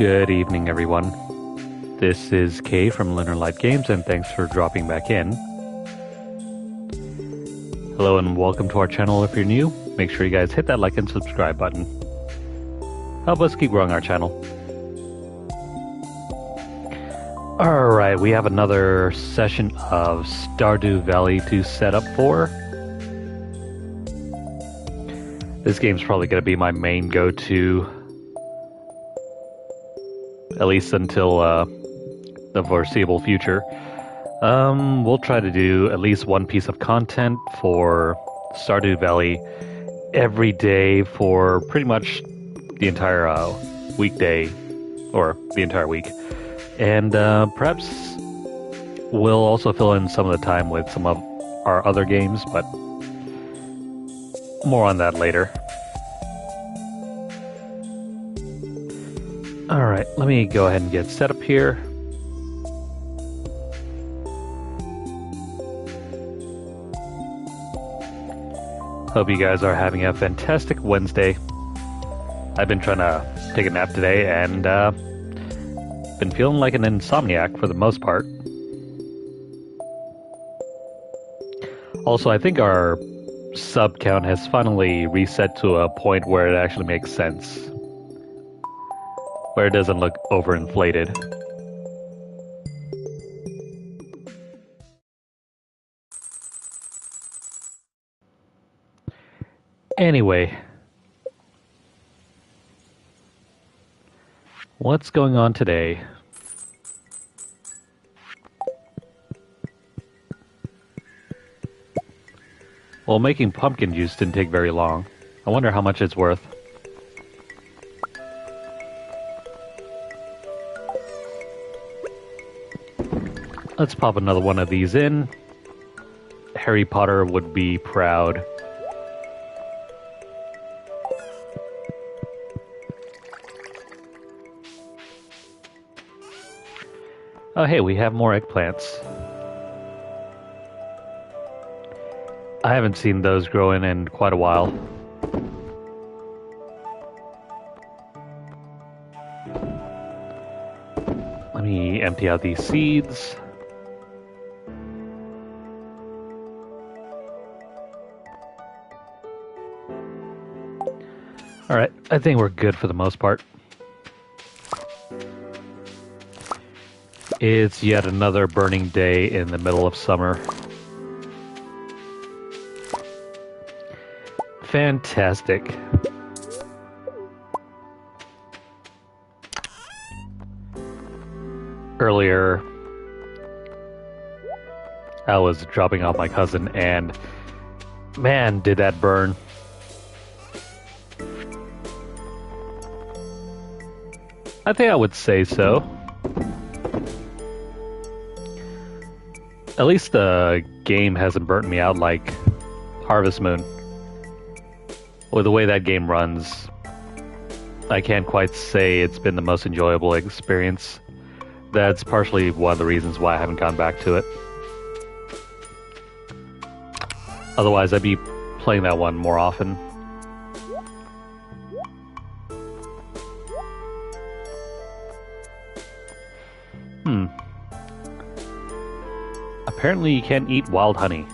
Good evening, everyone. This is Kay from Lunarlight Games, and thanks for dropping back in. Hello and welcome to our channel if you're new. Make sure you guys hit that like and subscribe button. Help us keep growing our channel. Alright, we have another session of Stardew Valley to set up for. This game's probably going to be my main go-to, at least until the foreseeable future. We'll try to do at least one piece of content for Stardew Valley every day for pretty much the entire weekday, or the entire week. And perhaps we'll also fill in some of the time with some of our other games, but more on that later. Alright, let me go ahead and get set up here. Hope you guys are having a fantastic Wednesday. I've been trying to take a nap today and been feeling like an insomniac for the most part. Also, I think our sub count has finally reset to a point where it actually makes sense. Where it doesn't look overinflated. Anyway. What's going on today? Well, making pumpkin juice didn't take very long. I wonder how much it's worth. Let's pop another one of these in. Harry Potter would be proud. Oh hey, we have more eggplants. I haven't seen those growing in quite a while. Let me empty out these seeds. Alright, I think we're good for the most part. It's yet another burning day in the middle of summer. Fantastic. Earlier, I was dropping off my cousin and man, did that burn. I think I would say so. At least the game hasn't burnt me out like Harvest Moon. With the way that game runs, I can't quite say it's been the most enjoyable experience. That's partially one of the reasons why I haven't gone back to it. Otherwise, I'd be playing that one more often. Apparently you can't eat wild honey.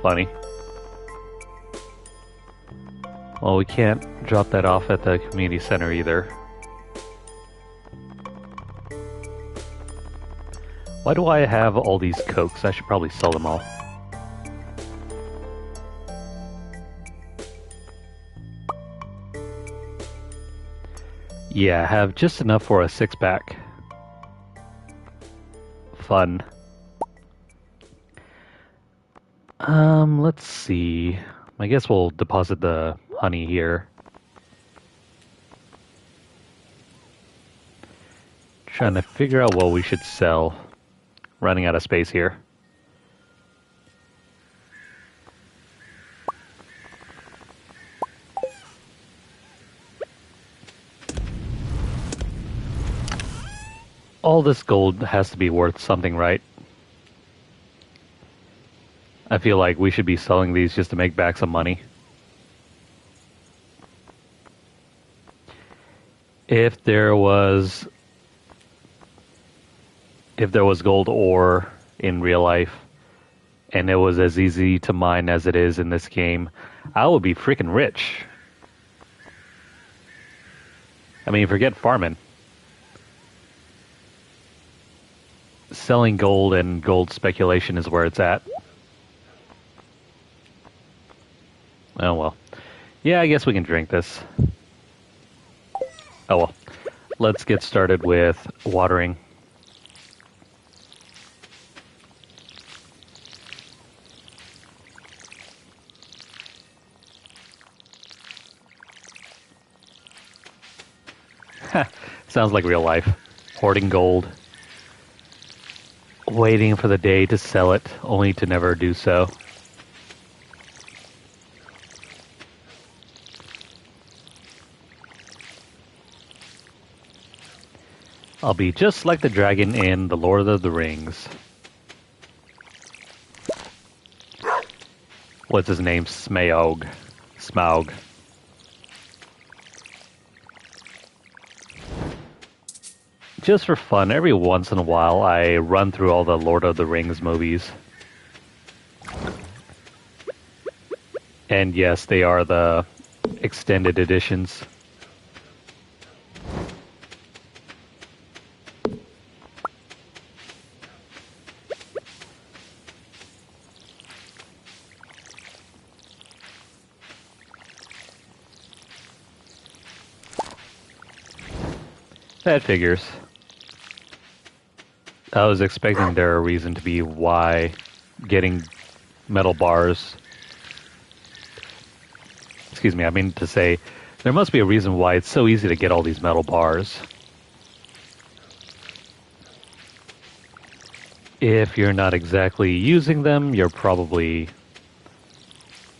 Funny. Well, we can't drop that off at the community center either. Why do I have all these Cokes? I should probably sell them all. Yeah, I have just enough for a 6-pack. Fun. Let's see. I guess we'll deposit the honey here. Trying to figure out what we should sell. Running out of space here. All this gold has to be worth something, right? I feel like we should be selling these just to make back some money. If there was gold ore in real life and it was as easy to mine as it is in this game, I would be freaking rich. I mean, forget farming. Selling gold and gold speculation is where it's at. Oh well. Yeah, I guess we can drink this. Oh well. Let's get started with watering. Sounds like real life. Hoarding gold. Waiting for the day to sell it, only to never do so. I'll be just like the dragon in The Lord of the Rings. What's his name? Smaug. Smaug. Just for fun, every once in a while, I run through all the Lord of the Rings movies. And yes, they are the extended editions. That figures. I was expecting there a reason to be why getting metal bars... Excuse me, I mean to say, there must be a reason why it's so easy to get all these metal bars. If you're not exactly using them, you're probably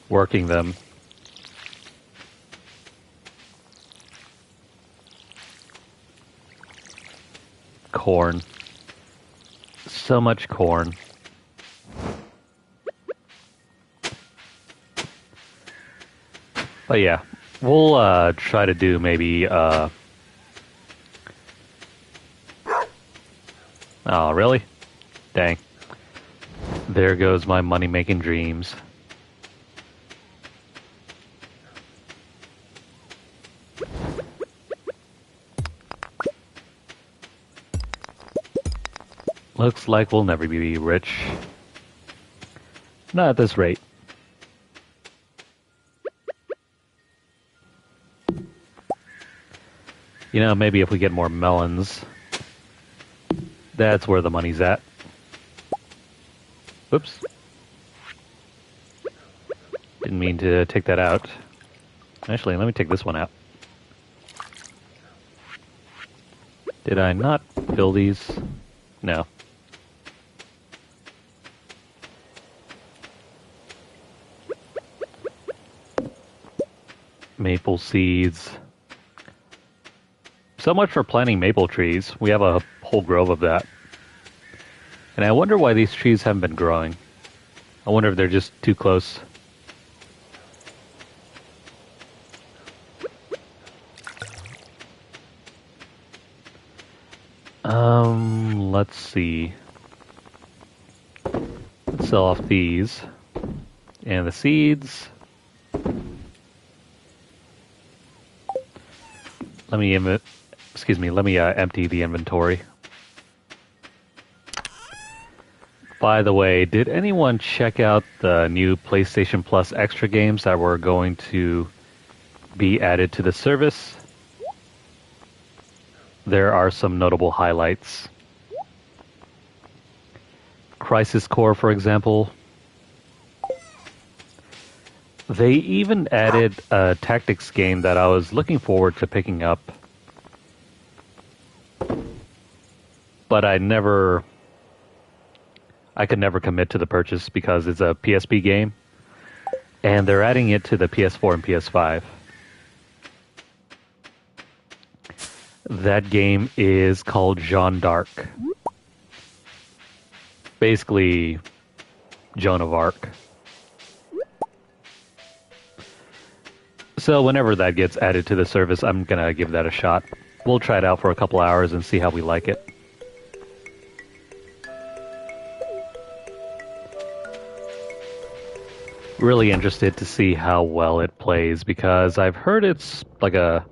working them. Corn. So much corn. But yeah, we'll try to do maybe oh, really? Dang. There goes my money-making dreams. Looks like we'll never be rich. Not at this rate. You know, maybe if we get more melons, that's where the money's at. Whoops. Didn't mean to take that out. Actually, let me take this one out. Did I not fill these? No. Maple seeds. So much for planting maple trees. We have a whole grove of that. And I wonder why these trees haven't been growing. I wonder if they're just too close. Let's see. Let's sell off these. And the seeds. Let me empty the inventory. By the way, did anyone check out the new PlayStation Plus extra games that were going to be added to the service? There are some notable highlights. Crisis Core, for example. They even added a tactics game that I was looking forward to picking up. But I could never commit to the purchase because it's a PSP game. And they're adding it to the PS4 and PS5. That game is called Jeanne d'Arc. Basically, Joan of Arc. So whenever that gets added to the service, I'm gonna give that a shot. we'll try it out for a couple hours and see how we like it. Really interested to see how well it plays because I've heard it's like a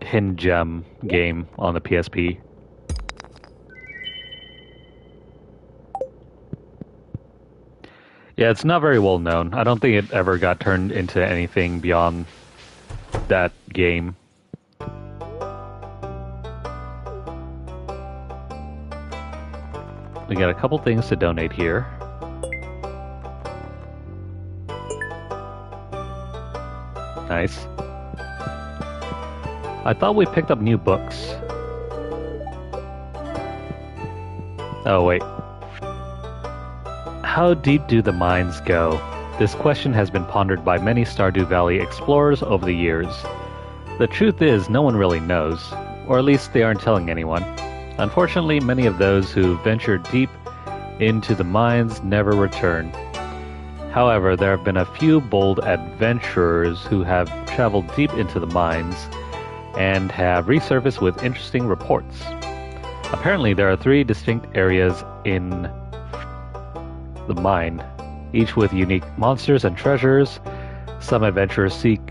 hidden gem game on the PSP. Yeah, it's not very well known. I don't think it ever got turned into anything beyond that game. We got a couple things to donate here. Nice. I thought we picked up new books. Oh, wait. How deep do the mines go? This question has been pondered by many Stardew Valley explorers over the years. The truth is, no one really knows, or at least they aren't telling anyone. Unfortunately, many of those who venture deep into the mines never return. However, there have been a few bold adventurers who have traveled deep into the mines and have resurfaced with interesting reports. Apparently, there are 3 distinct areas in the mine, each with unique monsters and treasures. Some adventurers speak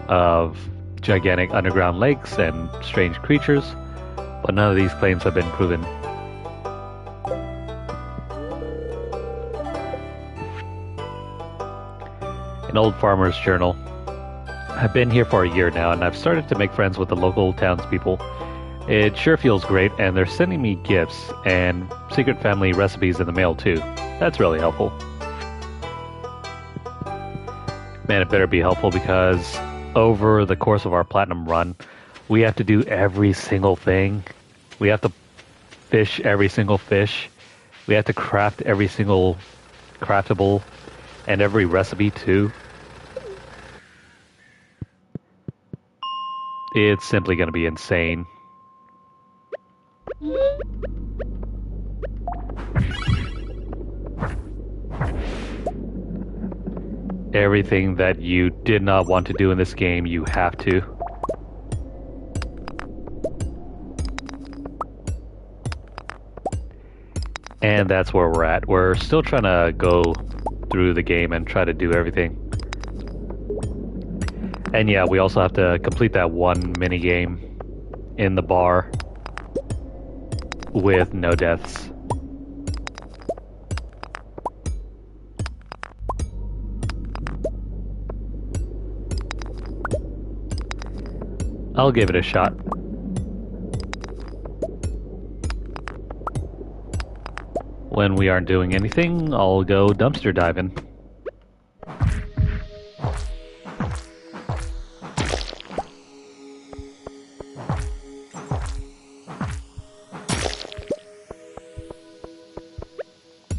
of gigantic underground lakes and strange creatures, but none of these claims have been proven. An old farmer's journal. I've been here for a year now, and I've started to make friends with the local townspeople. It sure feels great, and they're sending me gifts and secret family recipes in the mail too. That's really helpful. Man, it better be helpful because over the course of our platinum run, we have to do every single thing. We have to fish every single fish. We have to craft every single craftable and every recipe too. It's simply going to be insane. Everything that you did not want to do in this game, you have to. And that's where we're at. We're still trying to go through the game and try to do everything. And yeah, we also have to complete that one mini game in the bar with no deaths. I'll give it a shot. When we aren't doing anything, I'll go dumpster diving.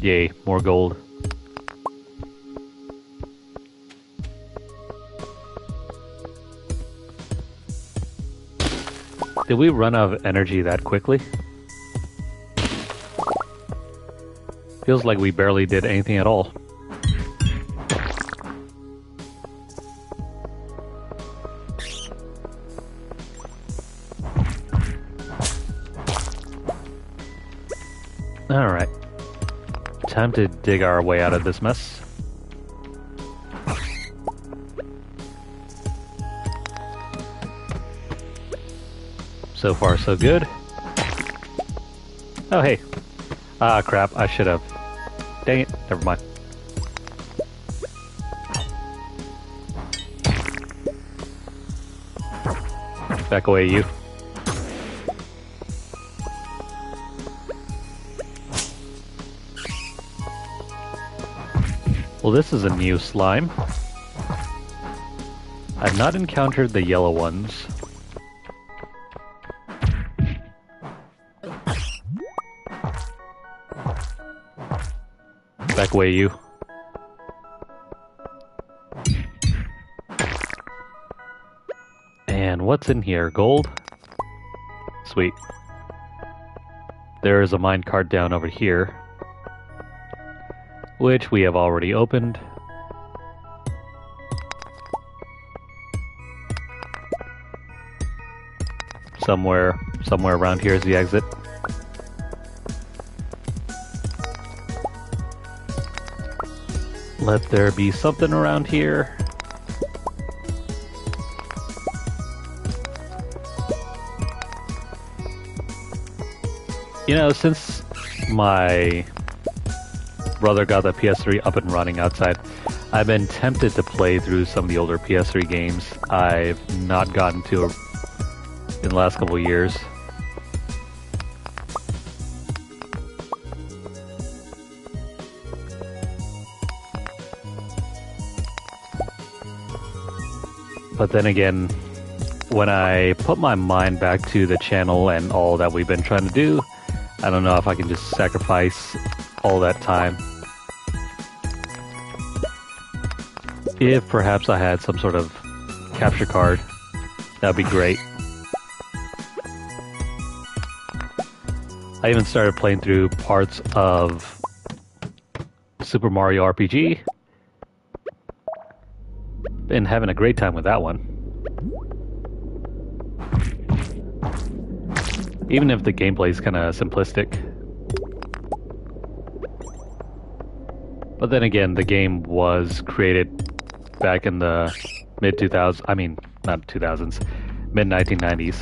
Yay, more gold. Did we run out of energy that quickly? Feels like we barely did anything at all. Alright. Time to dig our way out of this mess. So far, so good. Oh, hey. Ah, crap. I should have. Dang it. Never mind. Back away, you. Well, this is a new slime. I've not encountered the yellow ones. Back away, you. And what's in here? Gold? Sweet. There is a minecart down over here, which we have already opened. somewhere around here is the exit. Let there be something around here. You know, since my brother got the PS3 up and running outside, I've been tempted to play through some of the older PS3 games I've not gotten to in the last couple of years. But then again, when I put my mind back to the channel and all that we've been trying to do, I don't know if I can just sacrifice all that time. If perhaps I had some sort of capture card, that'd be great. I even started playing through parts of Super Mario RPG. Been having a great time with that one. Even if the gameplay is kind of simplistic. But then again, the game was created back in the mid-2000s, I mean, not 2000s, mid-1990s.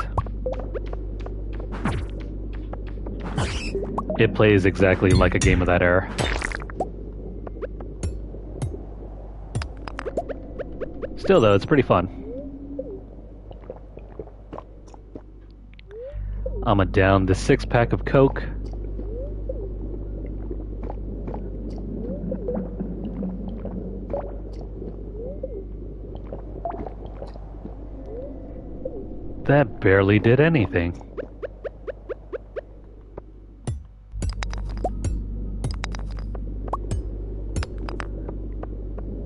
It plays exactly like a game of that era. Still though, it's pretty fun. I'ma down the 6-pack of Coke. That barely did anything.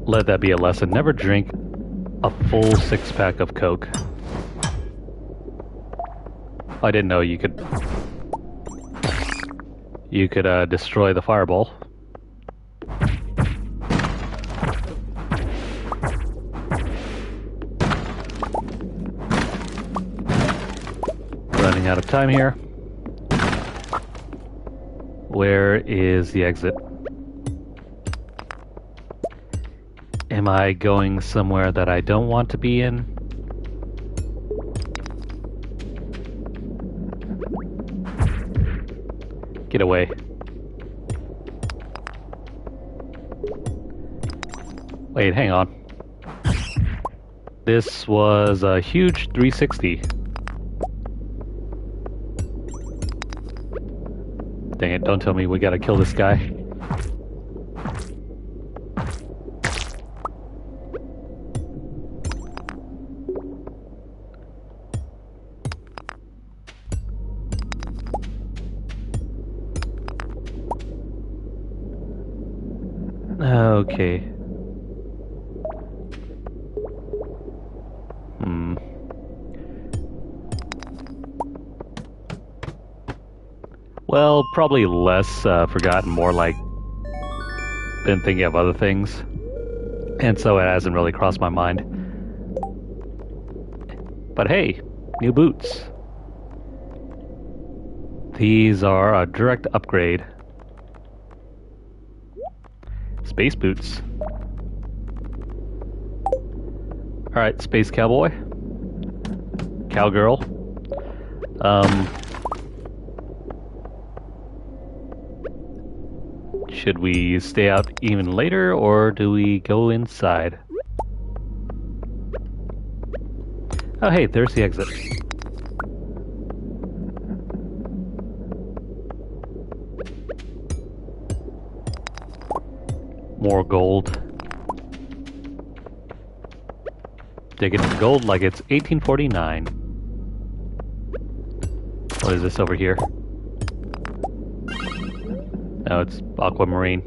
Let that be a lesson. Never drink a full 6-pack of Coke. I didn't know you could destroy the fireball. Running out of time here. Where is the exit? Am I going somewhere that I don't want to be in? Get away. Wait, hang on. This was a huge 360. Dang it, don't tell me we gotta kill this guy. Okay. Well, probably less forgotten, more like been thinking of other things. And so it hasn't really crossed my mind. But hey, new boots. These are a direct upgrade. Space boots. Alright, Space Cowboy. Cowgirl. Should we stay out even later, or do we go inside? Oh hey, there's the exit. More gold. Digging in gold like it's 1849. What is this over here? No, it's aquamarine.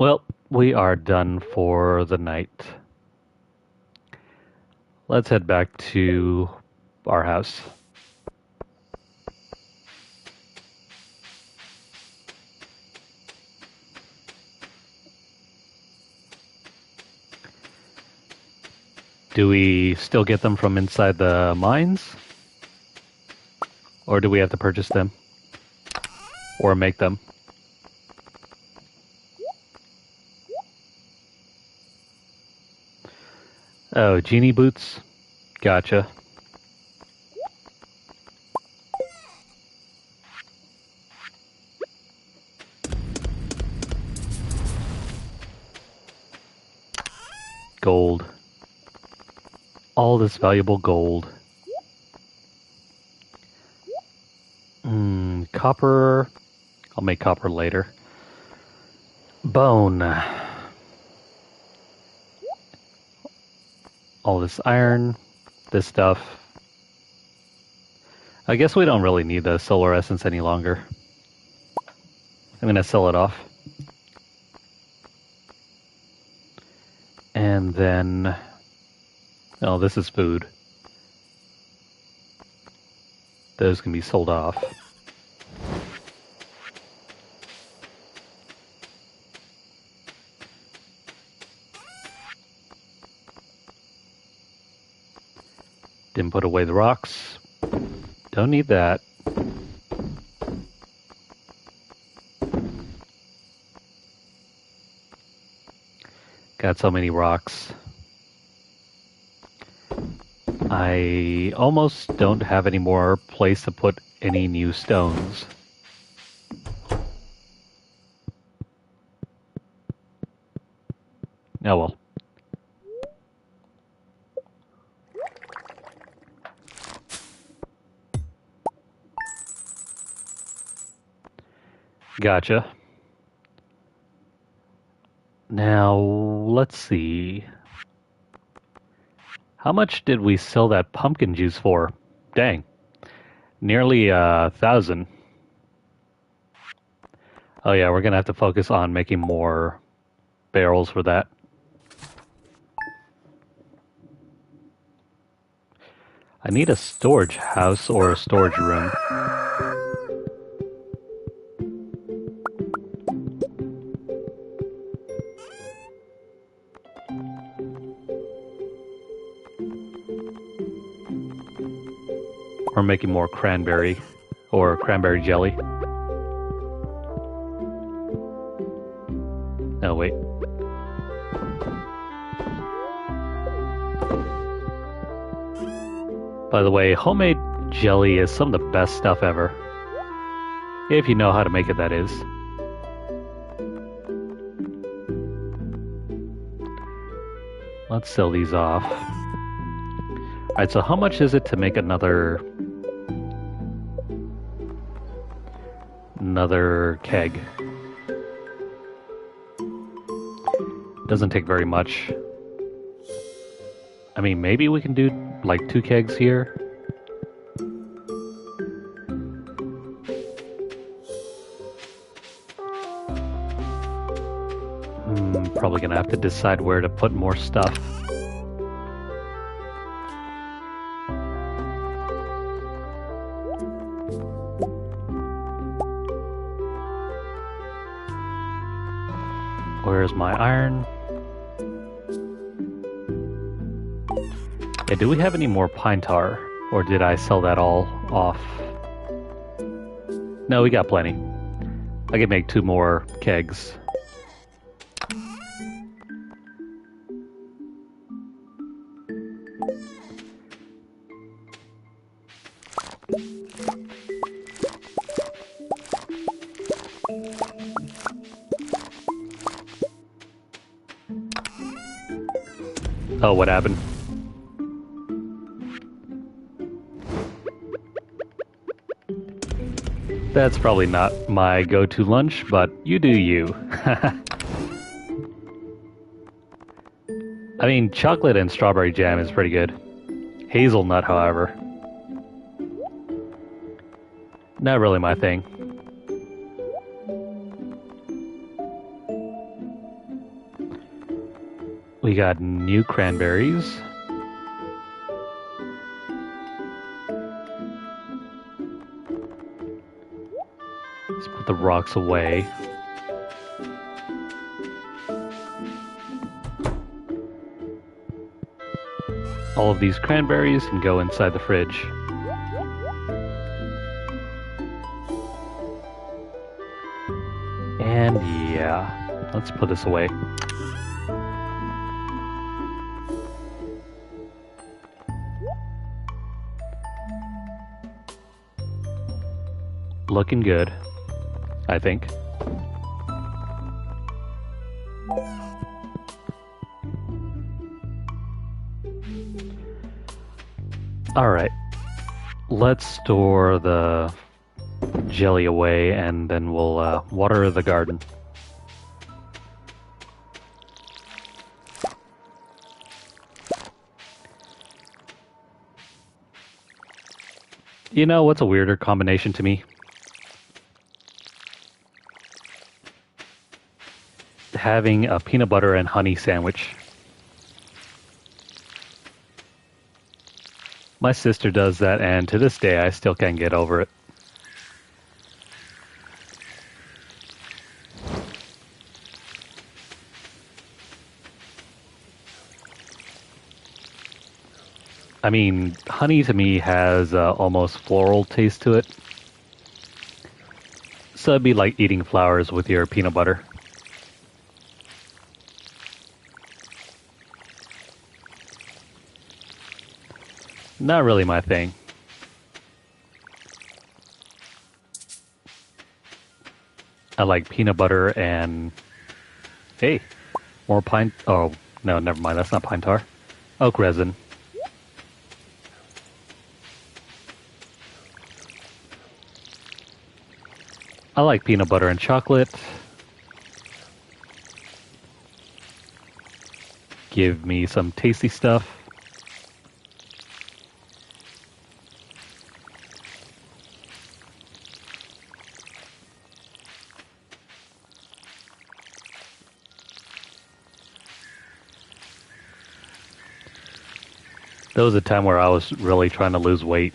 Well, we are done for the night. Let's head back to our house. Do we still get them from inside the mines? Or do we have to purchase them? Or make them? Oh, genie boots? Gotcha. Gold. All this valuable gold. Copper. I'll make copper later. Bone. All this iron. This stuff. I guess we don't really need the solar essence any longer. I'm gonna sell it off. And then... oh, this is food. Those can be sold off. Didn't put away the rocks. Don't need that. Got so many rocks. I almost don't have any more place to put any new stones. Oh well. Gotcha. Now, let's see. How much did we sell that pumpkin juice for? Dang. Nearly 1,000. Oh yeah, we're gonna have to focus on making more barrels for that. I need a storage house or a storage room. We're making more cranberry or cranberry jelly. No, wait. By the way, homemade jelly is some of the best stuff ever. If you know how to make it, that is. Let's sell these off. Alright, so how much is it to make another keg? Doesn't take very much. I mean, maybe we can do like 2 kegs here. Probably gonna have to decide where to put more stuff. Where's my iron? Yeah, do we have any more pine tar? Or did I sell that all off? No, we got plenty. I can make 2 more kegs. Oh, what happened? That's probably not my go-to lunch, but you do you. I mean, chocolate and strawberry jam is pretty good. Hazelnut, however, not really my thing. We got new cranberries. Let's put the rocks away. all of these cranberries and go inside the fridge. And yeah, let's put this away. Looking good, I think. Alright, let's store the jelly away and then we'll water the garden. You know what's a weirder combination to me? Having a peanut butter and honey sandwich. My sister does that, and to this day, I still can't get over it. I mean, honey to me has almost floral taste to it. So it'd be like eating flowers with your peanut butter. Not really my thing. I like peanut butter and... Hey, more pine... Oh, no, never mind. That's not pine tar. Oak resin. I like peanut butter and chocolate. Give me some tasty stuff. There was a time where I was really trying to lose weight.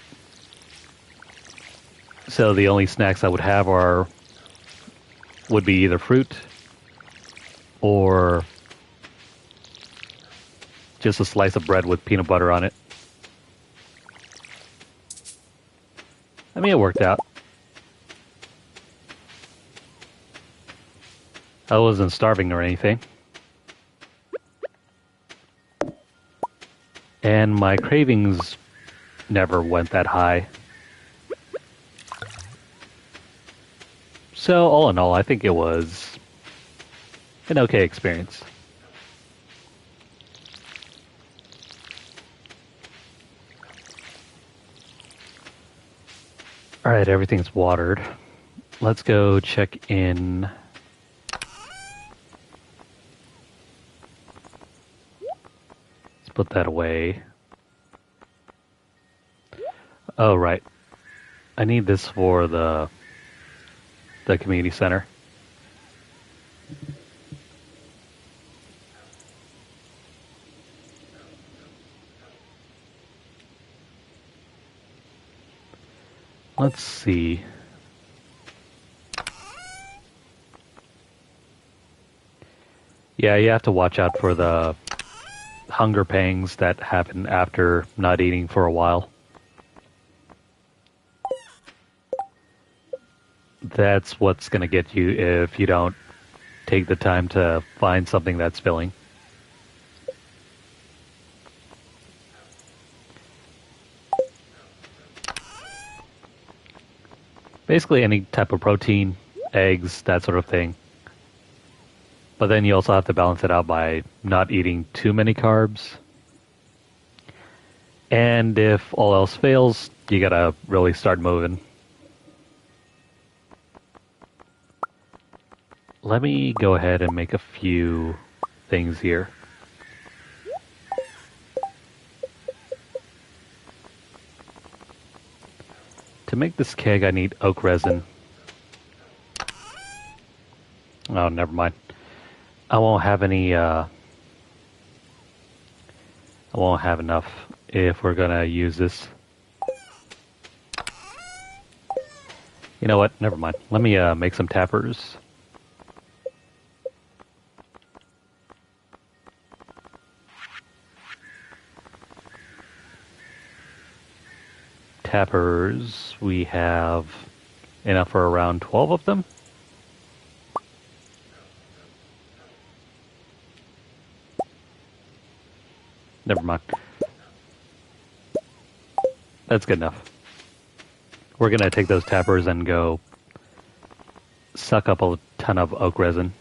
So the only snacks I would have would be either fruit or just a slice of bread with peanut butter on it. I mean, it worked out. I wasn't starving or anything. And my cravings never went that high. So, all in all, I think it was an okay experience. Alright, everything's watered. Let's go check in. Let's put that away. Oh, right. I need this for the community center. Let's see. Yeah, you have to watch out for the hunger pangs that happen after not eating for a while. That's what's going to get you if you don't take the time to find something that's filling. Basically any type of protein, eggs, that sort of thing. But then you also have to balance it out by not eating too many carbs. And if all else fails, you gotta really start moving. Let me go ahead and make a few things here. To make this keg, I need oak resin. Oh, never mind. I won't have any, I won't have enough if we're gonna use this. You know what? Never mind. Let me make some tappers. tappers. We have enough for around 12 of them. Never mind. That's good enough. We're gonna take those tappers and go suck up a ton of oak resin.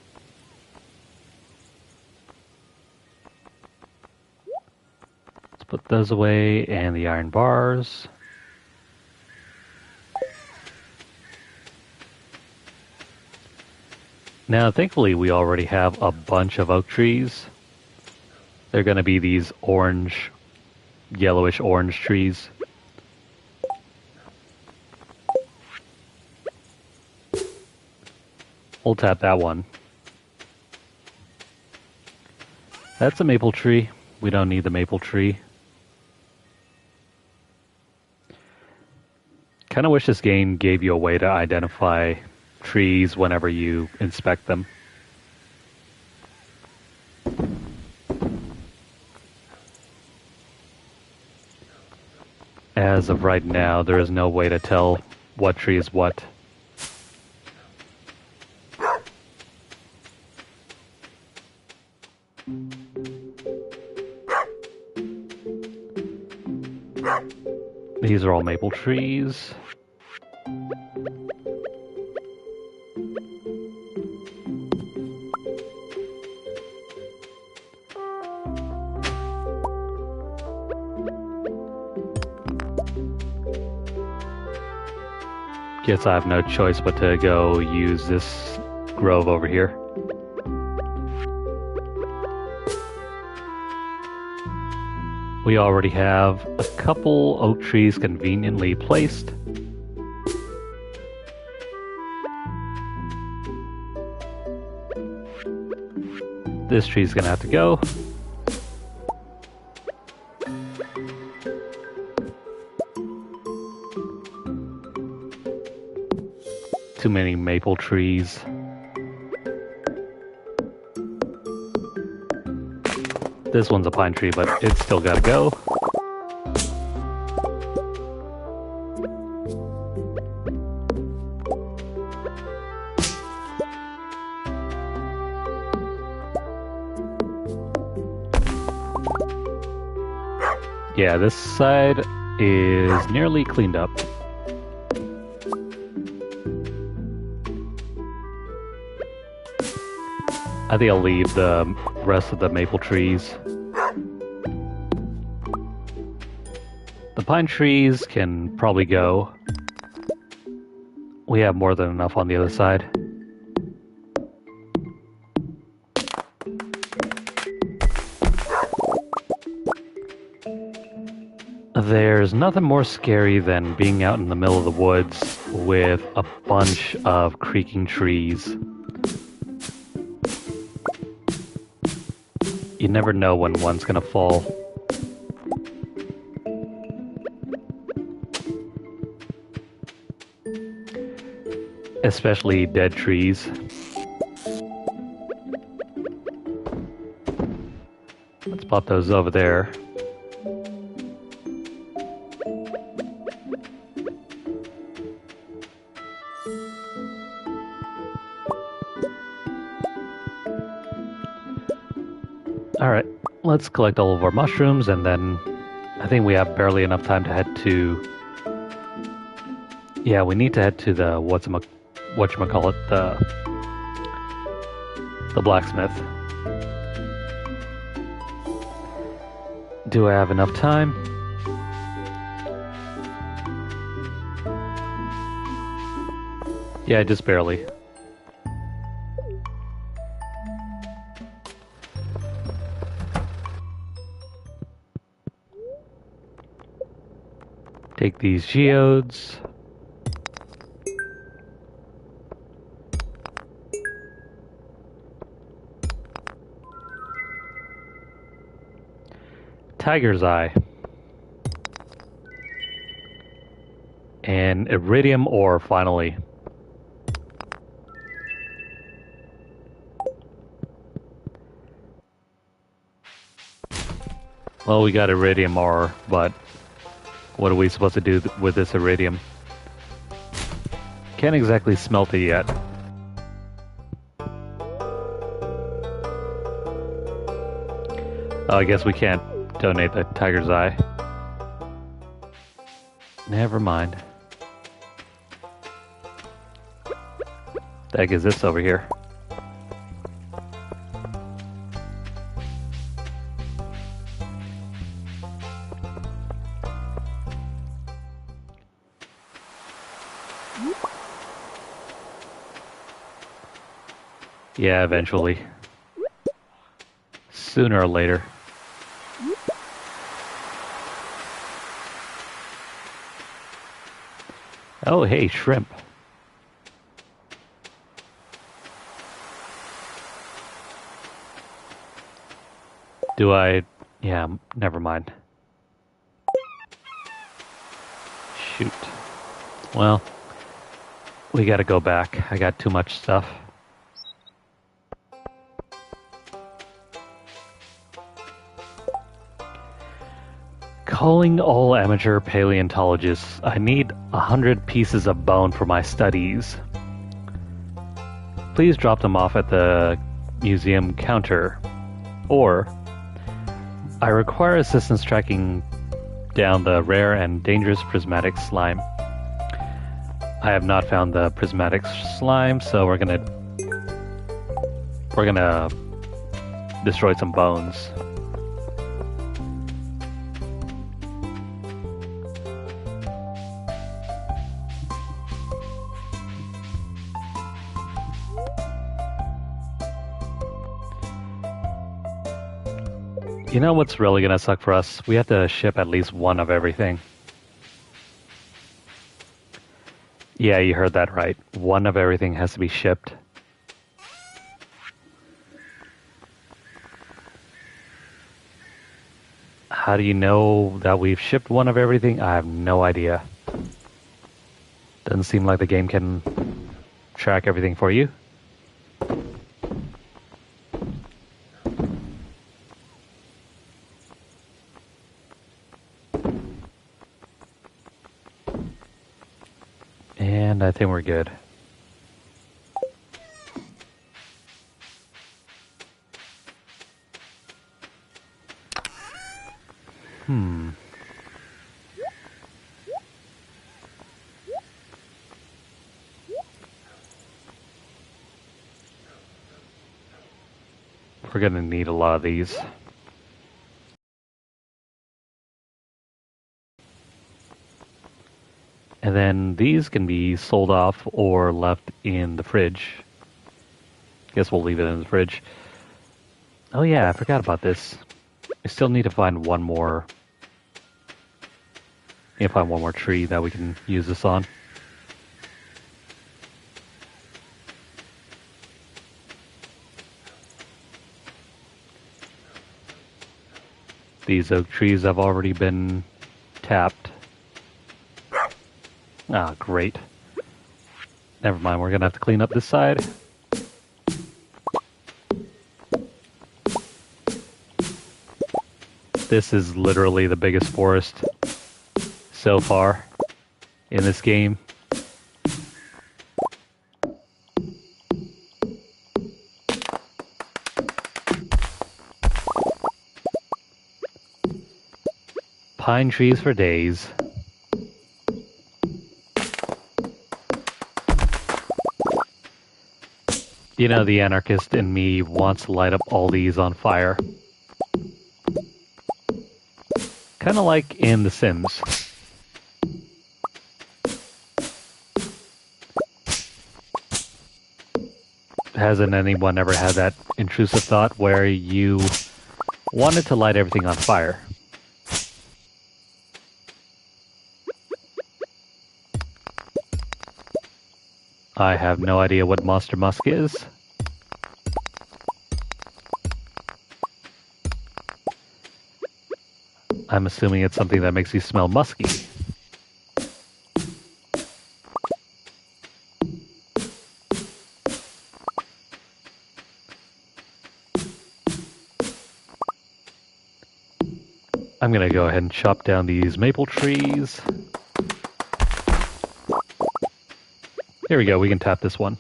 Let's put those away, and the iron bars. Now, thankfully, we already have a bunch of oak trees. They're going to be these orange, yellowish orange trees. We'll tap that one. That's a maple tree. We don't need the maple tree. Kind of wish this game gave you a way to identify trees whenever you inspect them. As of right now, there is no way to tell what tree is what. These are all maple trees. Guess I have no choice but to go use this grove over here. We already have a couple oak trees conveniently placed. This tree's gonna have to go. Too many maple trees. This one's a pine tree, but it's still gotta go. Yeah, this side is nearly cleaned up. I think I'll leave the rest of the maple trees. The pine trees can probably go. We have more than enough on the other side. There's nothing more scary than being out in the middle of the woods with a bunch of creaking trees. You never know when one's gonna fall. Especially dead trees. Let's pop those over there. Alright, let's collect all of our mushrooms, and then I think we have barely enough time to head to... Yeah, we need to head to the, whatchamacallit, the blacksmith. Do I have enough time? Yeah, just barely. Take these geodes. Tiger's Eye. And iridium ore, finally. Well, we got iridium ore, but What are we supposed to do with this iridium? Can't exactly smelt it yet. Oh, I guess we can't donate the tiger's eye. Never mind. The heck is this over here? Yeah, eventually. Sooner or later. Oh, hey, shrimp. Do I... Yeah, never mind. Shoot. Well, we gotta go back. I got too much stuff. Calling all amateur paleontologists. I need 100 pieces of bone for my studies. Please drop them off at the museum counter. Or, I require assistance tracking down the rare and dangerous prismatic slime. I have not found the prismatic slime, so we're gonna destroy some bones. You know what's really gonna suck for us? We have to ship at least one of everything. Yeah, you heard that right. One of everything has to be shipped. How do you know that we've shipped one of everything? I have no idea. Doesn't seem like the game can track everything for you. And I think we're good. We're gonna need a lot of these. And then these can be sold off or left in the fridge. Guess we'll leave it in the fridge. Oh yeah, I forgot about this. We still need to find one more. Need to find one more tree that we can use this on. These oak trees have already been tapped. Ah, great. Never mind, we're gonna have to clean up this side. This is literally the biggest forest so far in this game. Pine trees for days. You know, the anarchist in me wants to light up all these on fire. Kind of like in The Sims. Hasn't anyone ever had that intrusive thought where you wanted to light everything on fire? I have no idea what Monster Musk is. I'm assuming it's something that makes you smell musky. I'm gonna go ahead and chop down these maple trees. There we go, we can tap this one.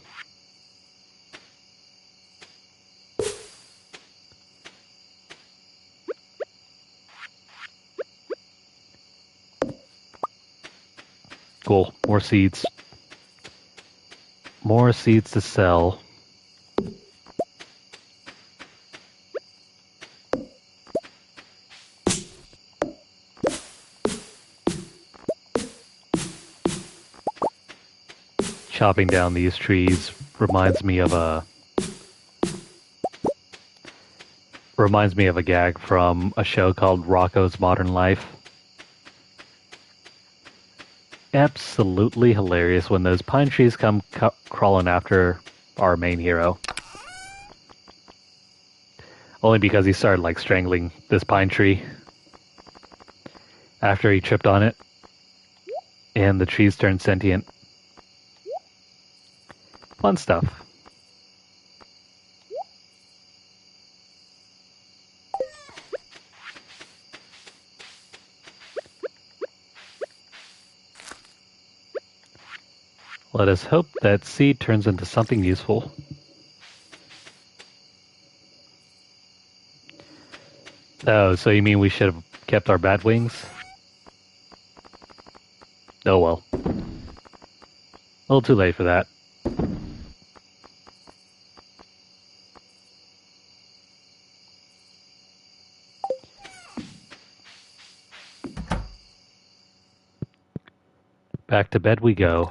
Cool, more seeds. More seeds to sell. Chopping down these trees reminds me of a gag from a show called Rocko's Modern Life. Absolutely hilarious when those pine trees come crawling after our main hero. Only because he started like strangling this pine tree after he tripped on it and the trees turned sentient. Fun stuff. Let us hope that seed turns into something useful. Oh, so you mean we should have kept our bat wings? Oh well. A little too late for that. Back to bed we go.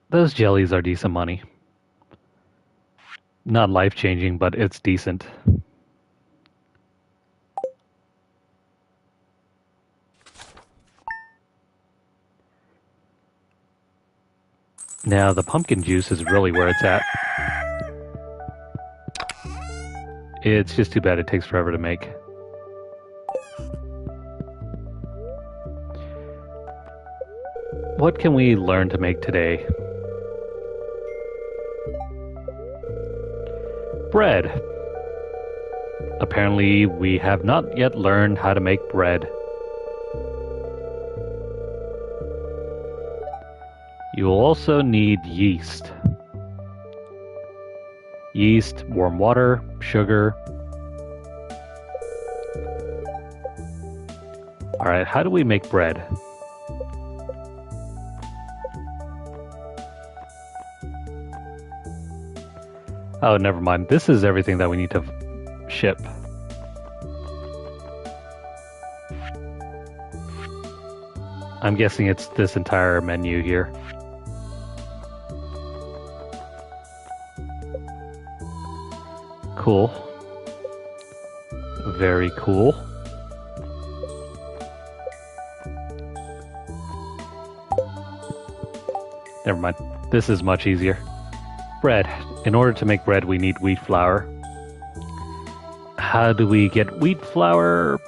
Those jellies are decent money. Not life-changing, but it's decent. Now, the pumpkin juice is really where it's at. It's just too bad it takes forever to make. What can we learn to make today? Bread. Apparently, we have not yet learned how to make bread. You will also need yeast. Yeast, warm water, sugar. Alright, how do we make bread? Oh, never mind. This is everything that we need to ship. I'm guessing it's this entire menu here. Cool. Very cool. Never mind. This is much easier. Bread. In order to make bread, we need wheat flour. How do we get wheat flour?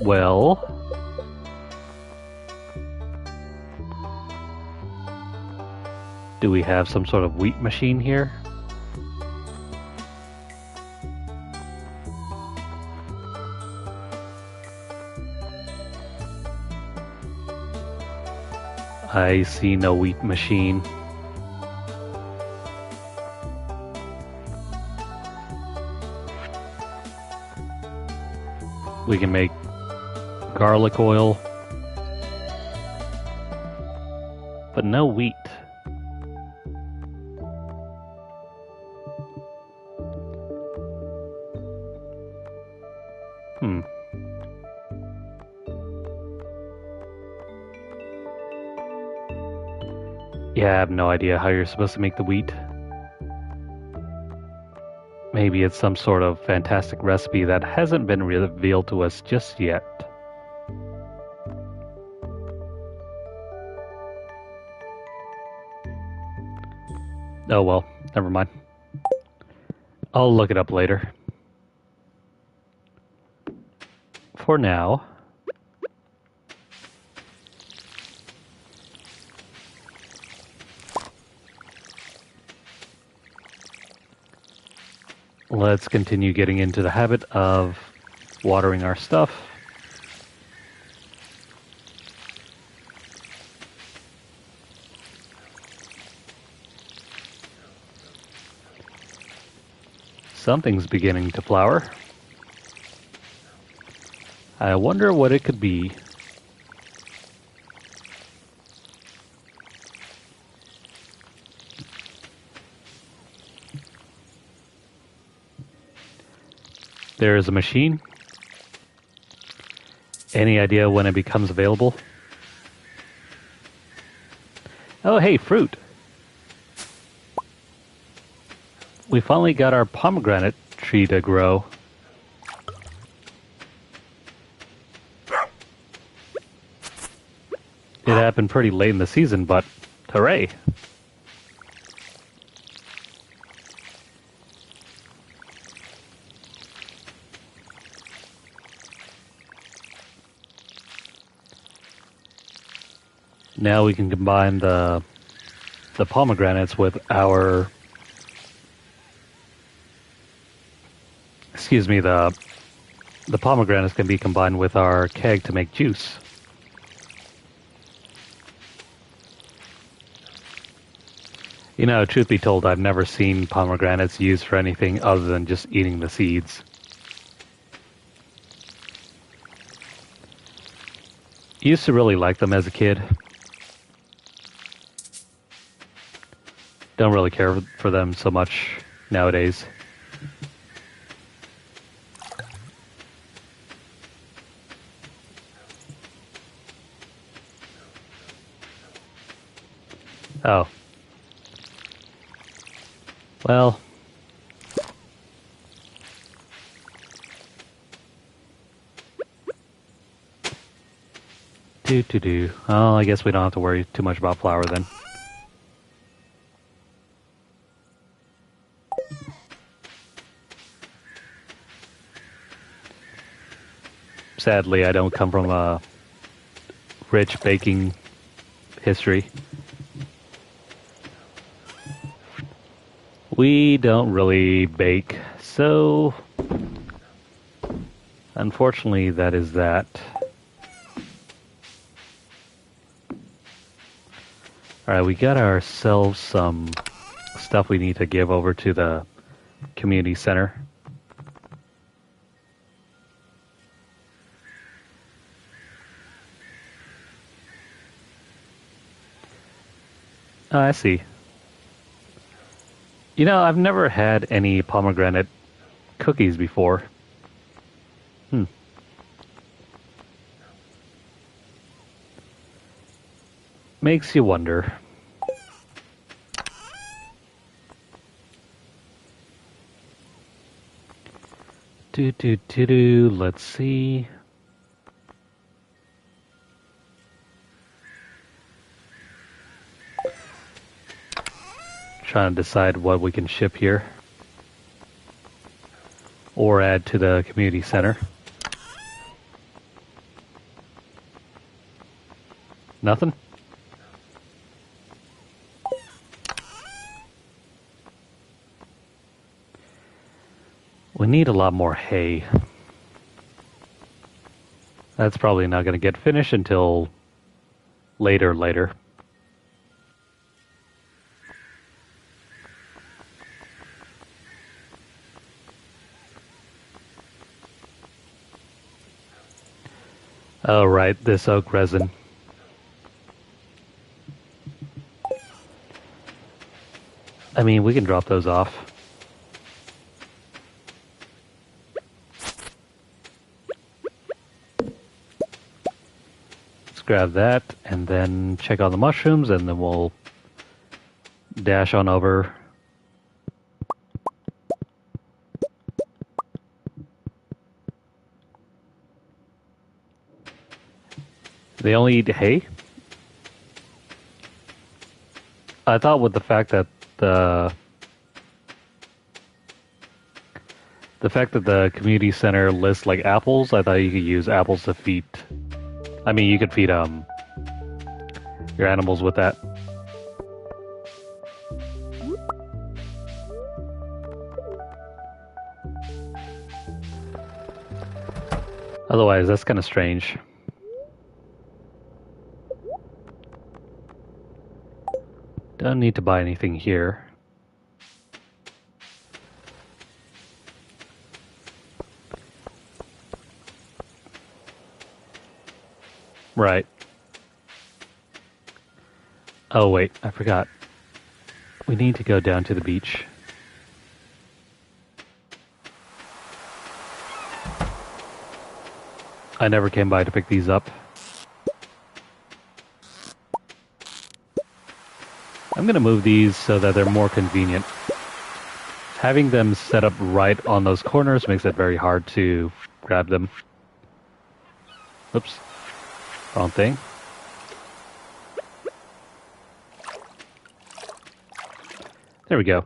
Well, do we have some sort of wheat machine here? I see no wheat machine. We can make garlic oil, but no wheat. Yeah, I have no idea how you're supposed to make the wheat. Maybe it's some sort of fantastic recipe that hasn't been revealed to us just yet. Oh well, never mind. I'll look it up later. For now, let's continue getting into the habit of watering our stuff. Something's beginning to flower. I wonder what it could be. There is a machine. Any idea when it becomes available? Oh, hey, fruit. We finally got our pomegranate tree to grow. It happened pretty late in the season, but hooray! Now we can combine the pomegranates with our... Excuse me, the pomegranates can be combined with our keg to make juice. You know, truth be told, I've never seen pomegranates used for anything other than just eating the seeds. Used to really like them as a kid. Don't really care for them so much nowadays. Oh. Well. Do. Oh, I guess we don't have to worry too much about flour then. Sadly, I don't come from a rich baking history. We don't really bake, so unfortunately that is that. Alright, we got ourselves some stuff we need to give over to the community center. Oh, I see. You know, I've never had any pomegranate cookies before. Makes you wonder. Let's see. Trying to decide what we can ship here. Or add to the community center. Nothing? We need a lot more hay. That's probably not going to get finished until later. Oh, right, this oak resin. I mean, we can drop those off. Let's grab that, and then check on the mushrooms, and then we'll dash on over. They only eat hay? I thought with the fact that the community center lists like apples, I thought you could use apples to feed. I mean, you could feed your animals with that. Otherwise, that's kind of strange. Don't need to buy anything here. Right. Oh, wait, I forgot. We need to go down to the beach. I never came by to pick these up. I'm going to move these so that they're more convenient. Having them set up right on those corners makes it very hard to grab them. Oops. Wrong thing. There we go.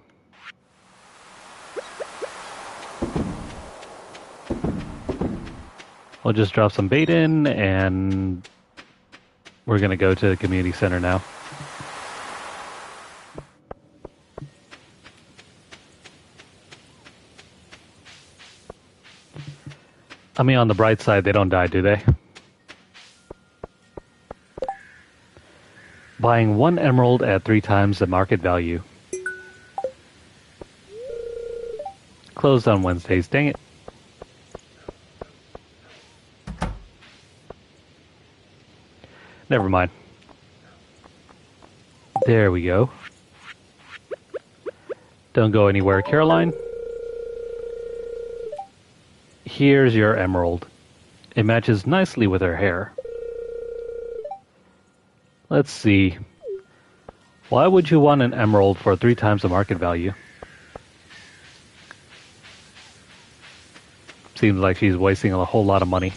We'll just drop some bait in, and we're going to go to the community center now. I mean, on the bright side, they don't die, do they? Buying 1 emerald at 3 times the market value. Closed on Wednesdays, dang it. Never mind. There we go. Don't go anywhere, Caroline. Here's your emerald. It matches nicely with her hair. Let's see. Why would you want an emerald for 3 times the market value? Seems like she's wasting a whole lot of money.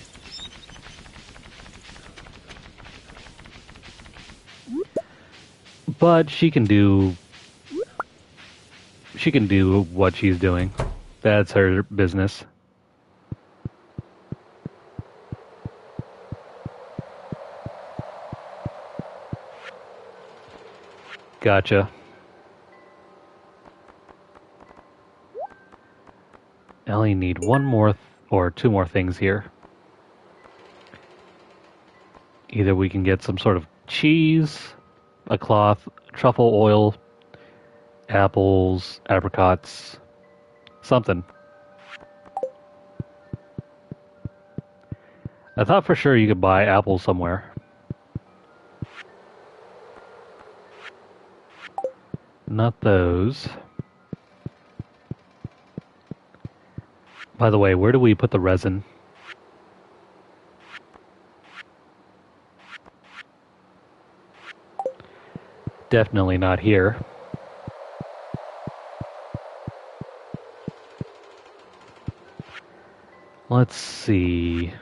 But she can do what she's doing. That's her business. Gotcha. I only need 1 more or 2 more things here. Either we can get some sort of cheese, a cloth, truffle oil, apples, apricots, something. I thought for sure you could buy apples somewhere. Not those. By the way, where do we put the resin? Definitely not here. Let's see.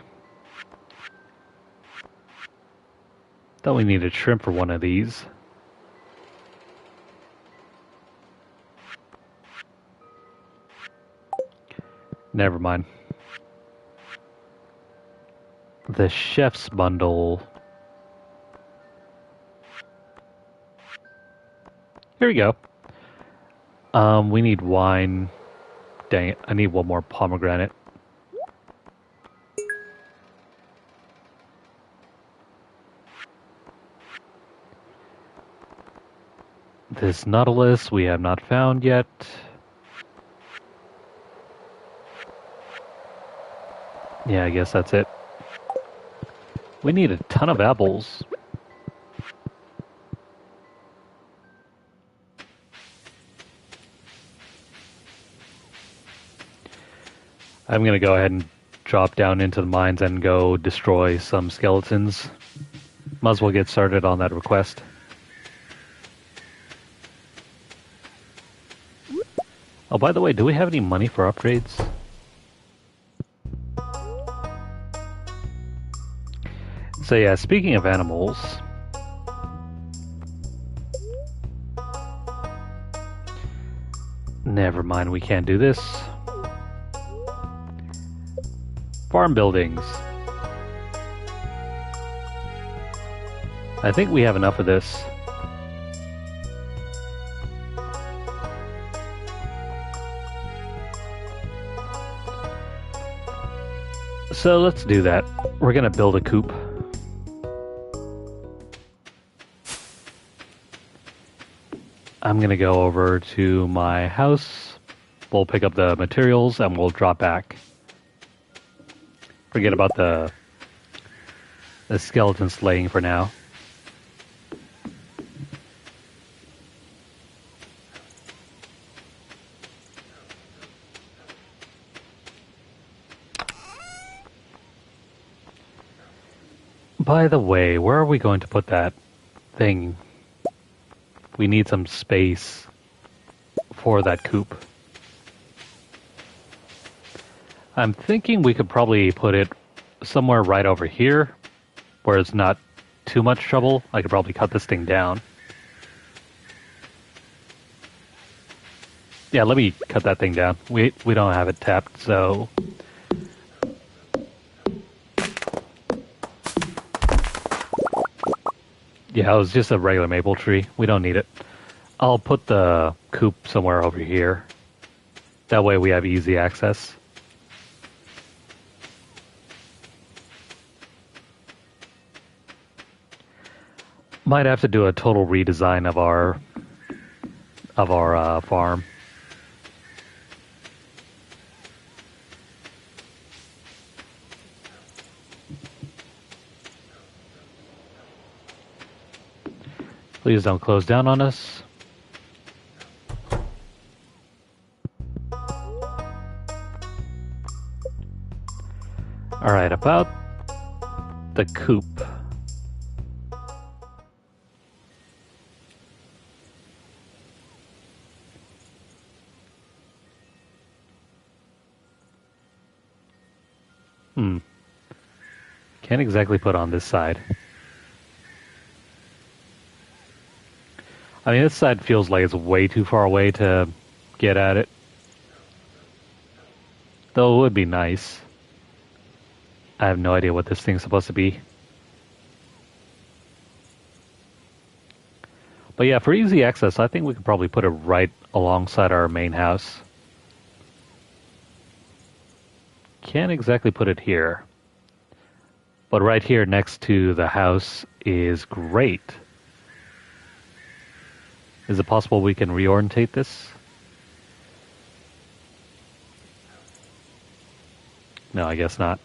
Thought we needed shrimp for one of these. Never mind. The chef's bundle. Here we go. We need wine. Dang it, I need 1 more pomegranate. This nautilus we have not found yet. Yeah, I guess that's it. We need a ton of apples. I'm gonna go ahead and drop down into the mines and go destroy some skeletons. Might as well get started on that request. Oh, by the way, do we have any money for upgrades? So yeah, speaking of animals, never mind, we can't do this. Farm buildings. I think we have enough of this. So let's do that. We're gonna build a coop. I'm gonna go over to my house. We'll pick up the materials and we'll drop back. Forget about the skeleton slaying for now. By the way, where are we going to put that thing? We need some space for that coop. I'm thinking we could probably put it somewhere right over here, where it's not too much trouble. I could probably cut this thing down. Yeah, let me cut that thing down. We don't have it tapped, so... Yeah, it was just a regular maple tree. We don't need it. I'll put the coop somewhere over here. That way we have easy access. Might have to do a total redesign of our farm. Please don't close down on us. Alright, about the coop. Can't exactly put on this side. I mean, this side feels like it's way too far away to get at it. Though it would be nice. I have no idea what this thing's supposed to be. But yeah, for easy access, I think we could probably put it right alongside our main house. Can't exactly put it here. But right here next to the house is great. Is it possible we can reorientate this? No, I guess not.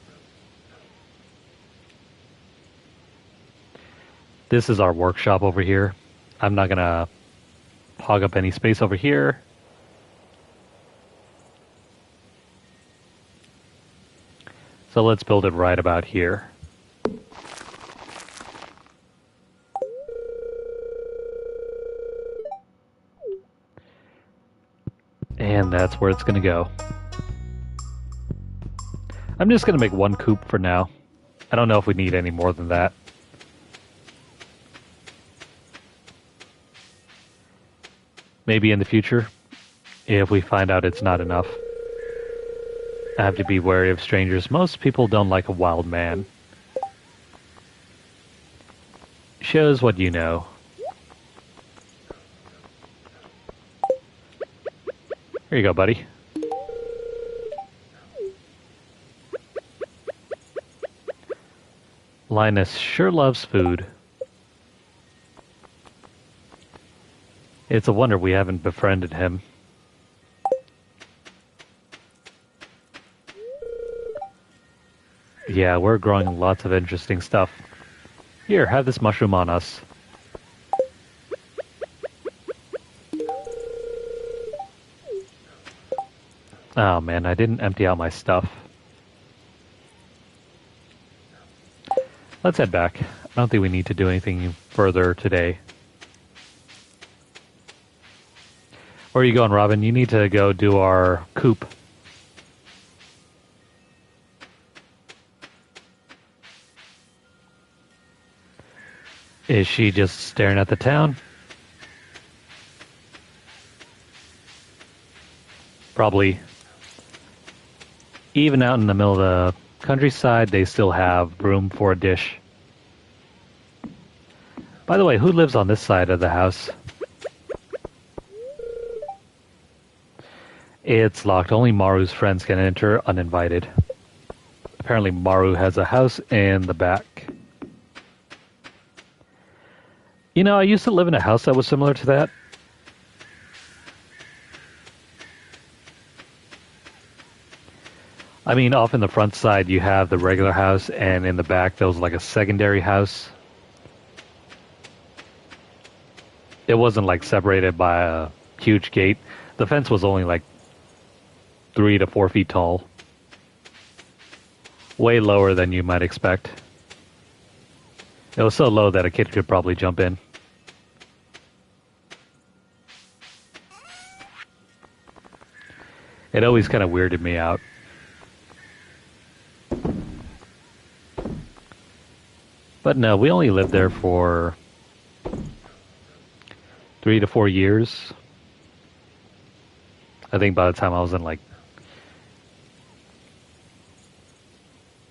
This is our workshop over here. I'm not gonna hog up any space over here. So let's build it right about here. And that's where it's gonna go. I'm just gonna make one coop for now. I don't know if we need any more than that. Maybe in the future, if we find out it's not enough. I have to be wary of strangers. Most people don't like a wild man. Shows what you know. Here you go, buddy. Linus sure loves food. It's a wonder we haven't befriended him. Yeah, we're growing lots of interesting stuff. Here, have this mushroom on us. Oh man, I didn't empty out my stuff. Let's head back. I don't think we need to do anything further today. Where are you going, Robin? You need to go do our coop. Is she just staring at the town? Probably. Even out in the middle of the countryside, they still have room for a dish. By the way, who lives on this side of the house? It's locked. Only Maru's friends can enter uninvited. apparently Maru has a house in the back. You know, I used to live in a house that was similar to that. I mean, off in the front side, you have the regular house, and in the back, there was like a secondary house. It wasn't like separated by a huge gate. The fence was only like 3 to 4 feet tall. Way lower than you might expect. It was so low that a kid could probably jump in. It always kind of weirded me out. But no, we only lived there for 3 to 4 years. I think by the time I was in like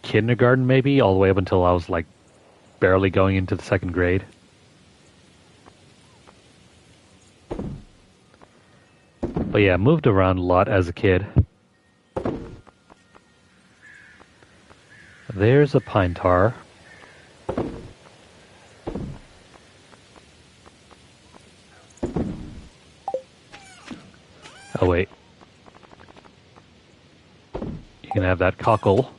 kindergarten maybe, all the way up until I was like barely going into the second grade. But yeah, moved around a lot as a kid. There's a pine tar. Oh wait. You can have that cockle.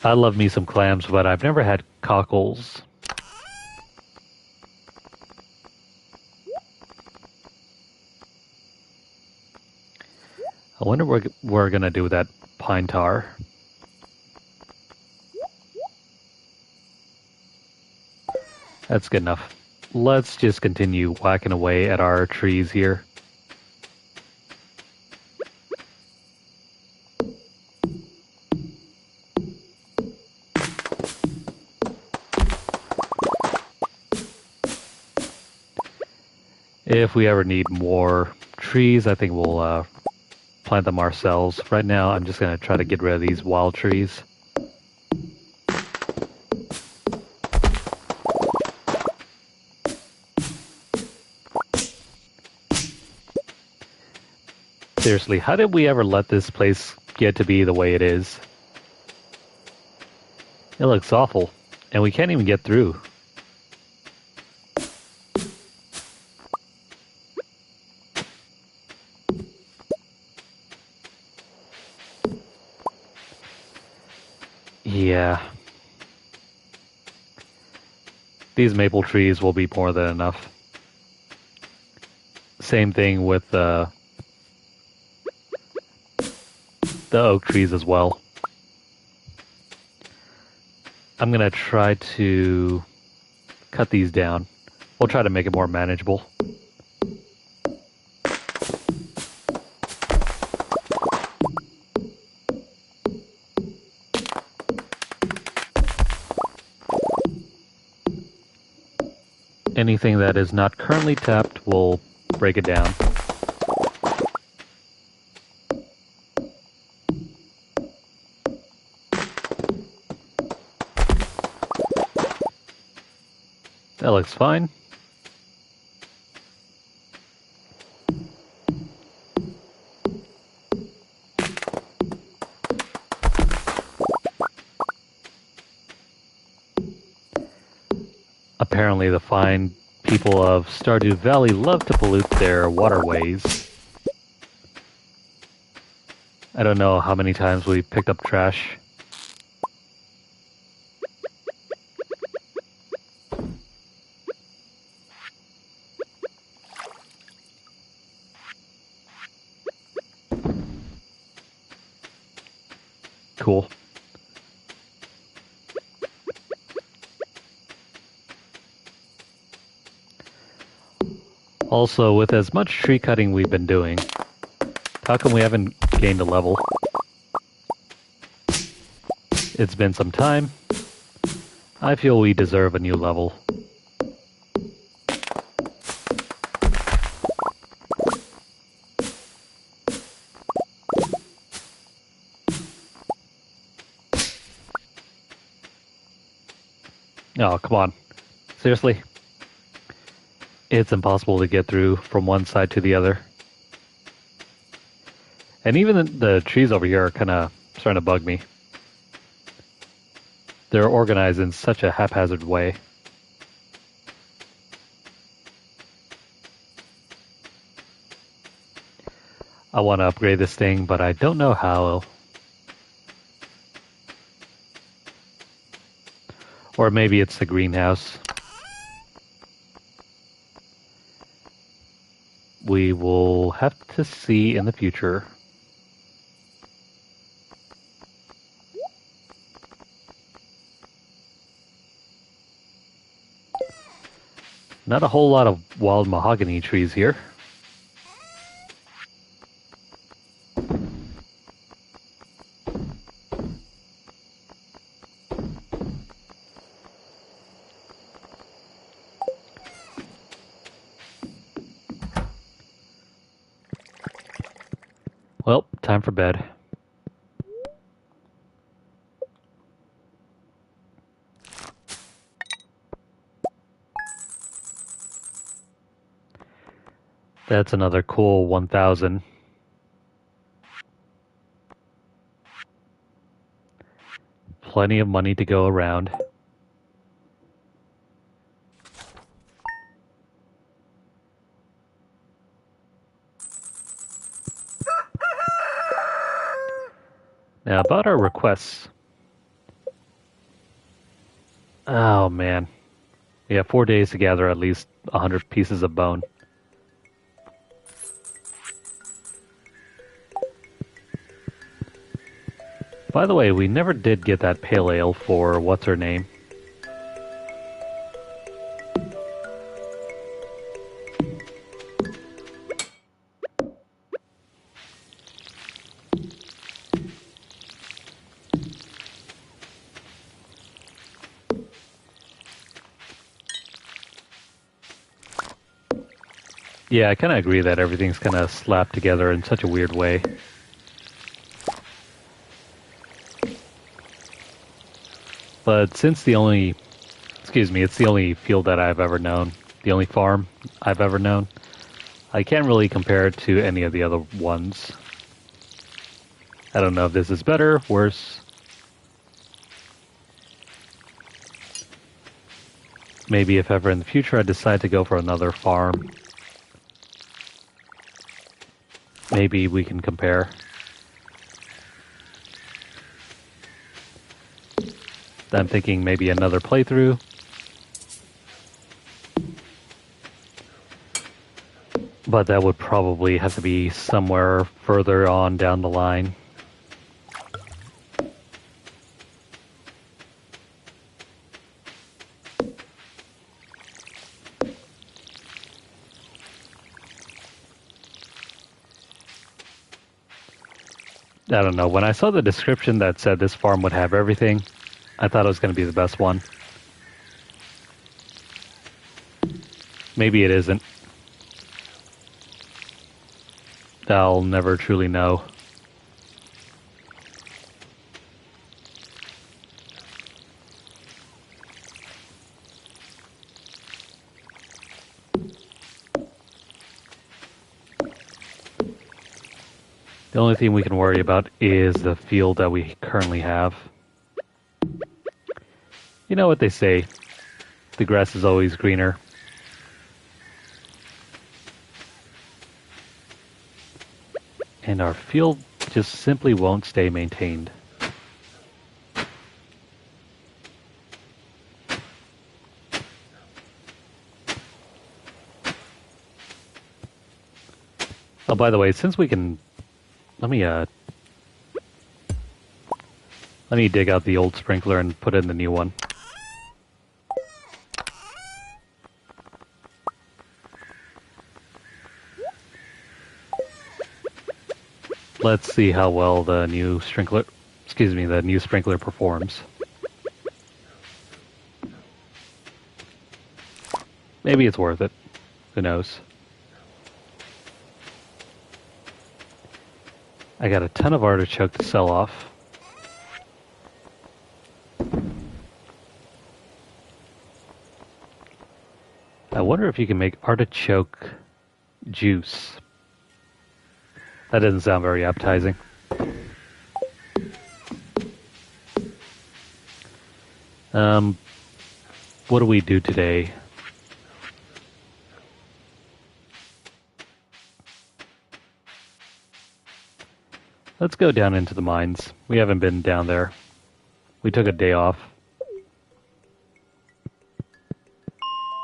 I love me some clams, but I've never had cockles. I wonder what we're gonna do with that pine tar. That's good enough. Let's just continue whacking away at our trees here. If we ever need more trees, I think we'll plant them ourselves. Right now, I'm just going to try to get rid of these wild trees. Seriously, how did we ever let this place get to be the way it is? It looks awful, and we can't even get through. Yeah. These maple trees will be more than enough. Same thing with the oak trees as well. I'm going to try to cut these down. We'll try to make it more manageable. Anything that is not currently tapped, we'll break it down. That looks fine. Apparently the fine people of Stardew Valley love to pollute their waterways. I don't know how many times we picked up trash. Cool. Also, with as much tree cutting we've been doing, how come we haven't gained a level? It's been some time. I feel we deserve a new level. Oh, come on. Seriously? It's impossible to get through from one side to the other. And even the trees over here are kind of starting to bug me. They're organized in such a haphazard way. I want to upgrade this thing, but I don't know how. Or maybe it's the greenhouse. We will have to see in the future. Not a whole lot of wild mahogany trees here. Well, time for bed. That's another cool 1,000. Plenty of money to go around. Now, about our requests. Oh, man. We have 4 days to gather at least 100 pieces of bone. By the way, we never did get that pale ale for what's her name. Yeah, I kind of agree that everything's kind of slapped together in such a weird way. But since it's the only field that I've ever known, the only farm I've ever known, I can't really compare it to any of the other ones. I don't know if this is better, worse. Maybe if ever in the future I decide to go for another farm, maybe we can compare. I'm thinking maybe another playthrough. But that would probably have to be somewhere further on down the line. I don't know. When I saw the description that said this farm would have everything, I thought it was going to be the best one. Maybe it isn't. I'll never truly know. The only thing we can worry about is the field that we currently have. You know what they say, the grass is always greener. And our field just simply won't stay maintained. Oh, by the way, since we can... Let me dig out the old sprinkler and put in the new one. Let's see how well the new sprinkler performs. Maybe it's worth it. Who knows? I got a ton of artichoke to sell off. I wonder if you can make artichoke juice. That doesn't sound very appetizing. What do we do today? Let's go down into the mines. We haven't been down there. We took a day off.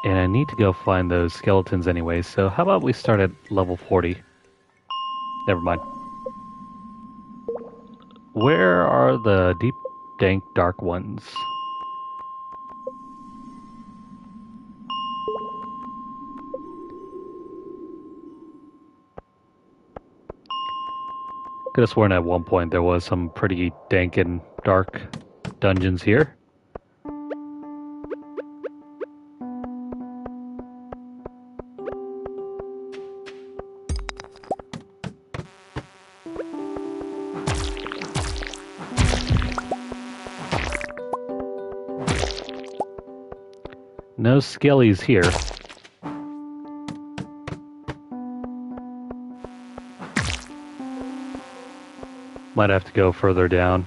And I need to go find those skeletons anyway, so how about we start at level 40? Never mind. Where are the deep, dank, dark ones? Could have sworn at one point there was some pretty dank and dark dungeons here. No skellies here. Might have to go further down.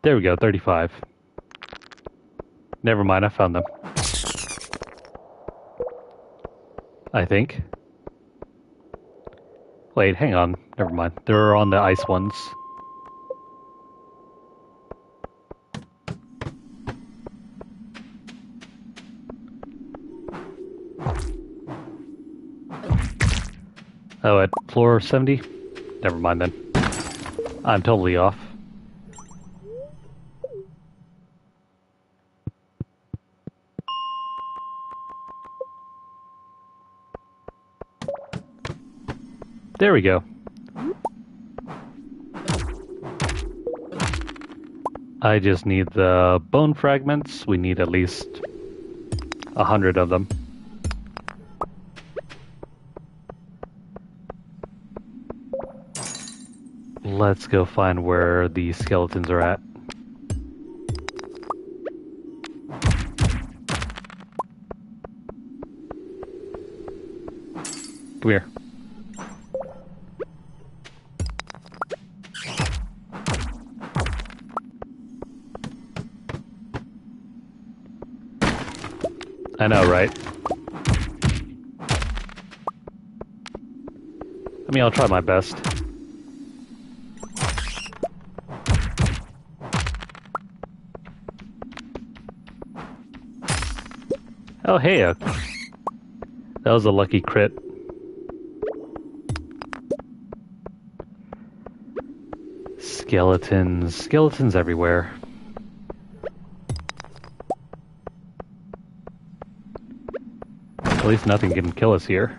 There we go, 35. Never mind, I found them. I think. Wait, hang on. Never mind. They're on the ice ones. Oh, at floor 70? Never mind then. I'm totally off. There we go. I just need the bone fragments. We need at least 100 of them. Let's go find where the skeletons are at. Come here. I know, right? I mean, I'll try my best. Oh, hey, that was a lucky crit. Skeletons. Skeletons everywhere. At least nothing can kill us here.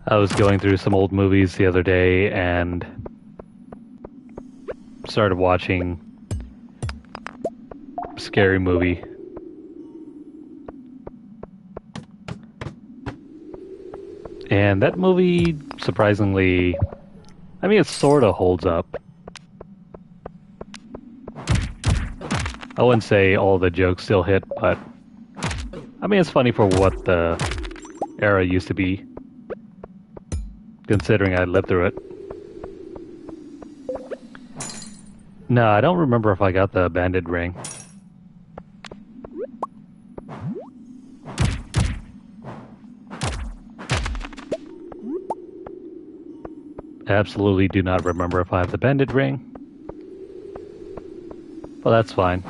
I was going through some old movies the other day and started watching a scary movie. And that movie, surprisingly, I mean, it sort of holds up. I wouldn't say all the jokes still hit, but I mean, it's funny for what the era used to be, considering I lived through it. No, I don't remember if I got the banded ring. Absolutely do not remember if I have the banded ring. Well, that's fine.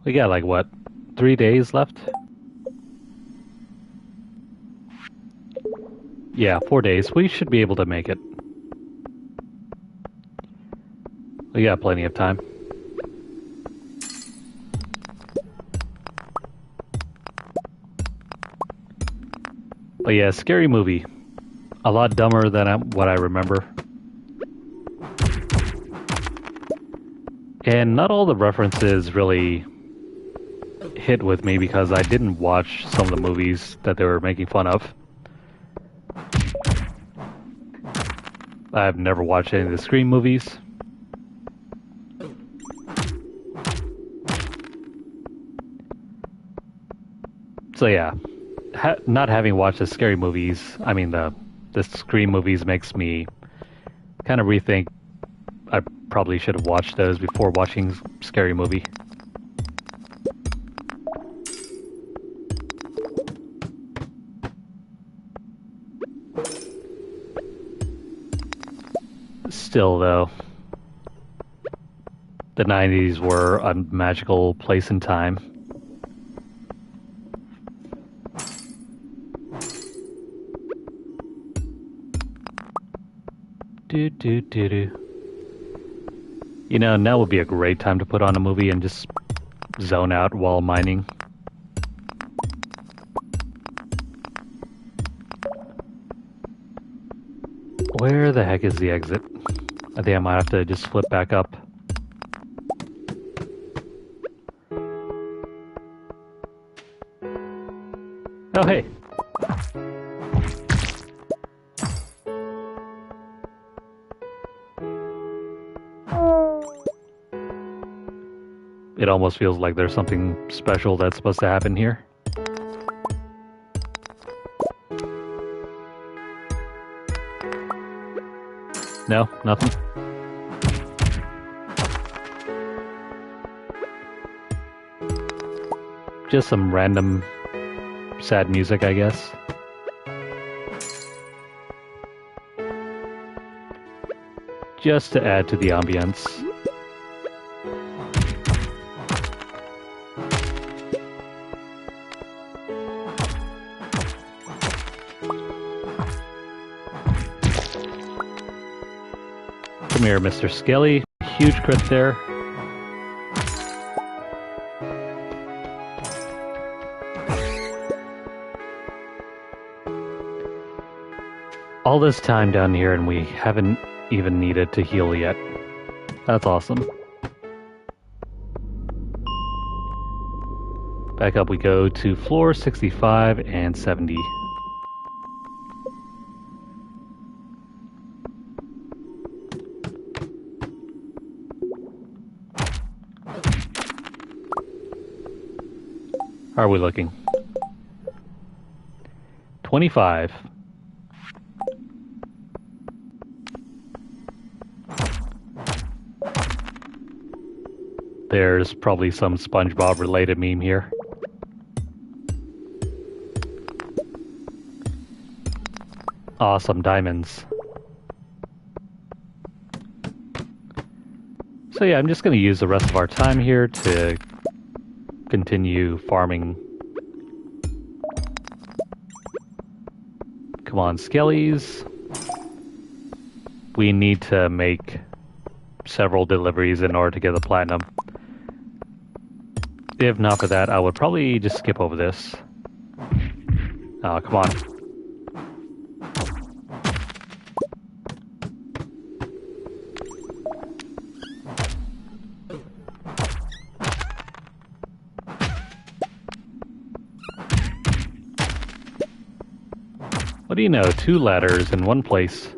We got like, what, 3 days left? Yeah, 4 days. We should be able to make it. We got plenty of time. But yeah, scary movie. A lot dumber than what I remember. And not all the references really hit with me because I didn't watch some of the movies that they were making fun of. I've never watched any of the Scream movies. So yeah, not having watched the scary movies, I mean the Scream movies makes me kind of rethink. I probably should have watched those before watching Scary Movie. Still though, the 90s were a magical place and time. Do. You know, now would be a great time to put on a movie and just zone out while mining. Where the heck is the exit? I think I might have to just flip back up. Oh, hey. It almost feels like there's something special that's supposed to happen here. No, nothing. Just some random sad music, I guess. Just to add to the ambience. Come here, Mr. Skelly. Huge crit there. All this time down here and we haven't even needed to heal yet. That's awesome. Back up we go to floor 65 and 70. How are we looking? 25. There's probably some SpongeBob related meme here. Awesome diamonds. So yeah, I'm just going to use the rest of our time here to continue farming. Come on, Skellies. We need to make several deliveries in order to get the platinum. If not for that, I would probably just skip over this. Oh, come on. What do you know? 2 ladders in one place.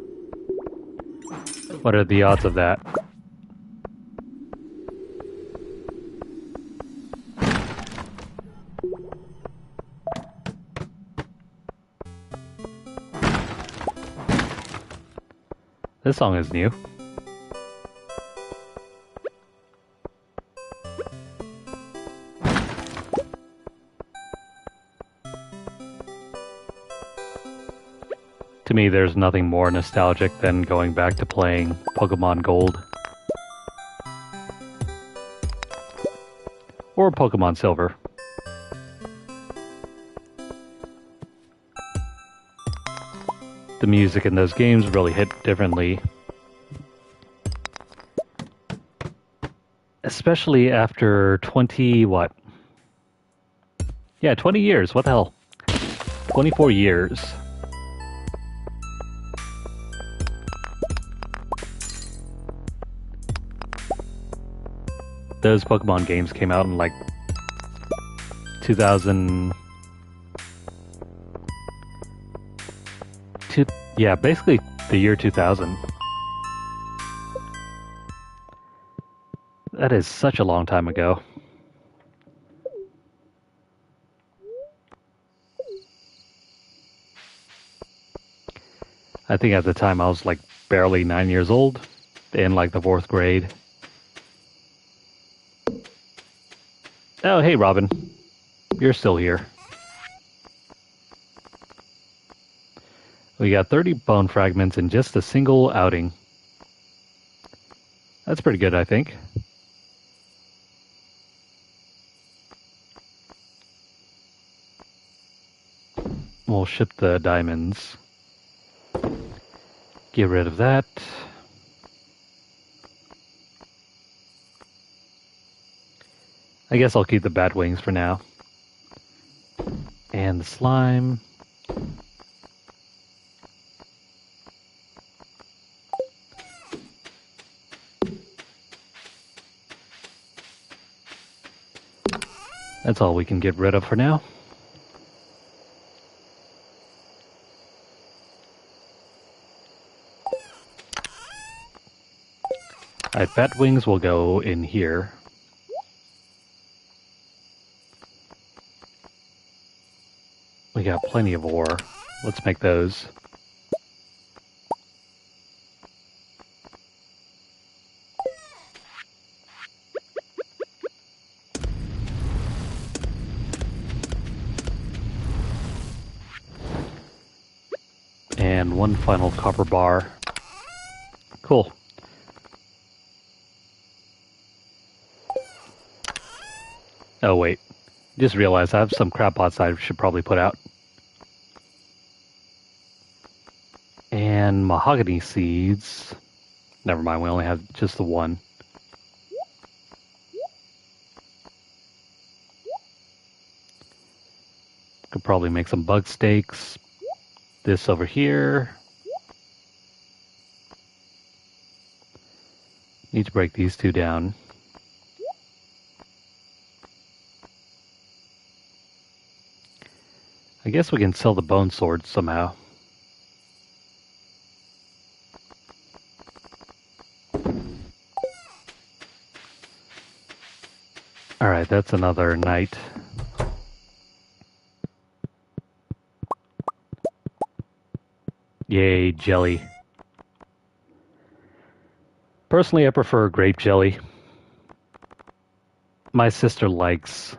What are the odds of that? This song is new. To me, there's nothing more nostalgic than going back to playing Pokemon Gold. Or Pokemon Silver. The music in those games really hit differently. Especially after 20, what? Yeah, 20 years, what the hell? 24 years. those Pokemon games came out in like 2000. Yeah, basically the year 2000. That is such a long time ago. I think at the time I was like barely 9 years old, in like the 4th grade. Oh, hey, Robin. You're still here. We got 30 bone fragments in just a single outing. That's pretty good, I think. We'll ship the diamonds. Get rid of that. I guess I'll keep the bat wings for now. And the slime. That's all we can get rid of for now. Alright, bat wings will go in here. We got plenty of ore. Let's make those. And one final copper bar. Cool. Oh wait, just realized I have some crap pots I should probably put out. And mahogany seeds. Never mind, we only have just the one. Could probably make some bug steaks. This over here. Need to break these two down. I guess we can sell the bone sword somehow. Alright, that's another night. Yay, jelly. Personally, I prefer grape jelly. My sister likes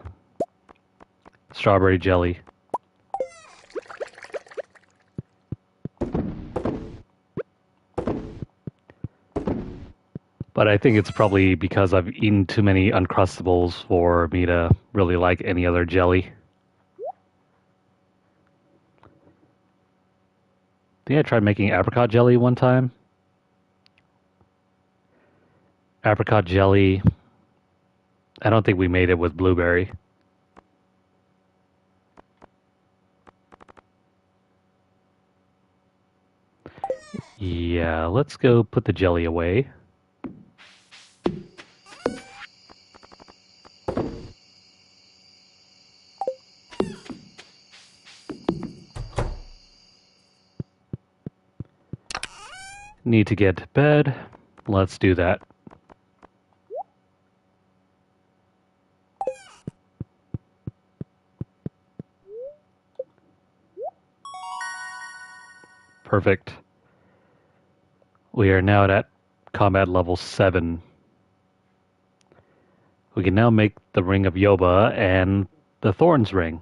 strawberry jelly. But I think it's probably because I've eaten too many Uncrustables for me to really like any other jelly. I think I tried making apricot jelly one time. Apricot jelly. I don't think we made it with blueberry. Yeah, let's go put the jelly away. Need to get to bed. Let's do that. Perfect. We are now at combat level 7. We can now make the Ring of Yoba and the Thorns Ring.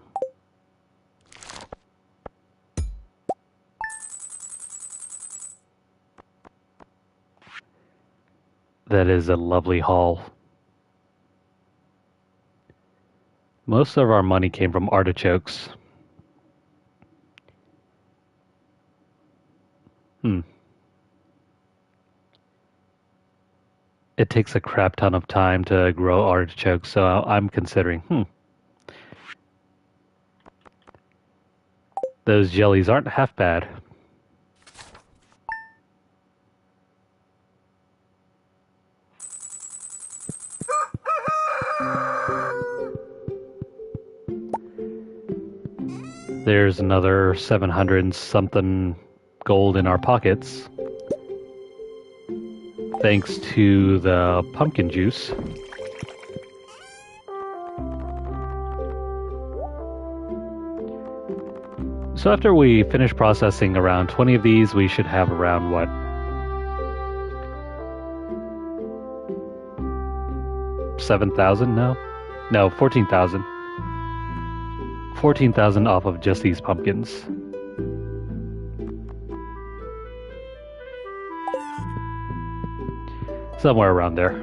That is a lovely haul. Most of our money came from artichokes. It takes a crap ton of time to grow artichokes, so I'm considering, those jellies aren't half bad. There's another 700 and something gold in our pockets. Thanks to the pumpkin juice. So after we finish processing around 20 of these, we should have around what? 7,000? No, 14,000. 14,000 off of just these pumpkins. Somewhere around there.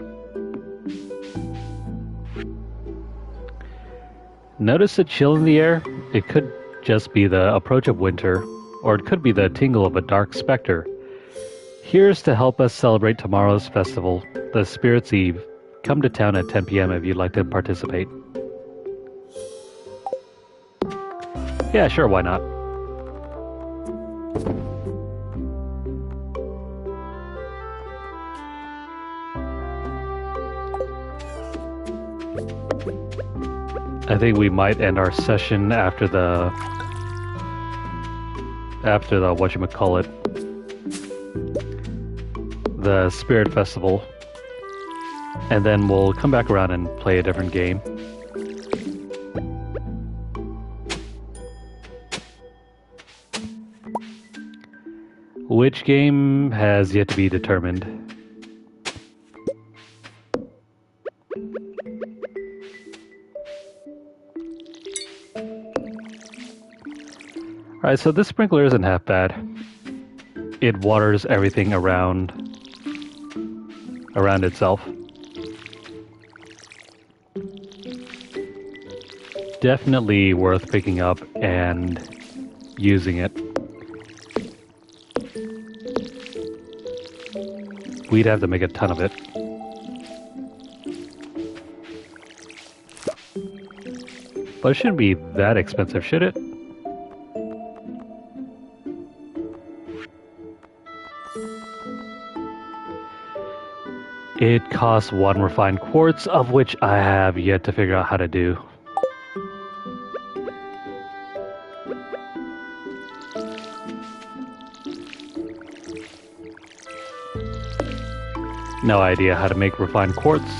Notice a chill in the air? It could just be the approach of winter, or it could be the tingle of a dark specter. Here's to help us celebrate tomorrow's festival, the Spirit's Eve. Come to town at 10 p.m. if you'd like to participate. Yeah, sure, why not? I think we might end our session after the whatchamacallit, the Spirit Festival, and then we'll come back around and play a different game. Which game has yet to be determined. Alright, so this sprinkler isn't half bad. It waters everything around itself. Definitely worth picking up and using it. We'd have to make a ton of it. But it shouldn't be that expensive, should it? It costs 1 refined quartz, of which I have yet to figure out how to do. No idea how to make refined quartz.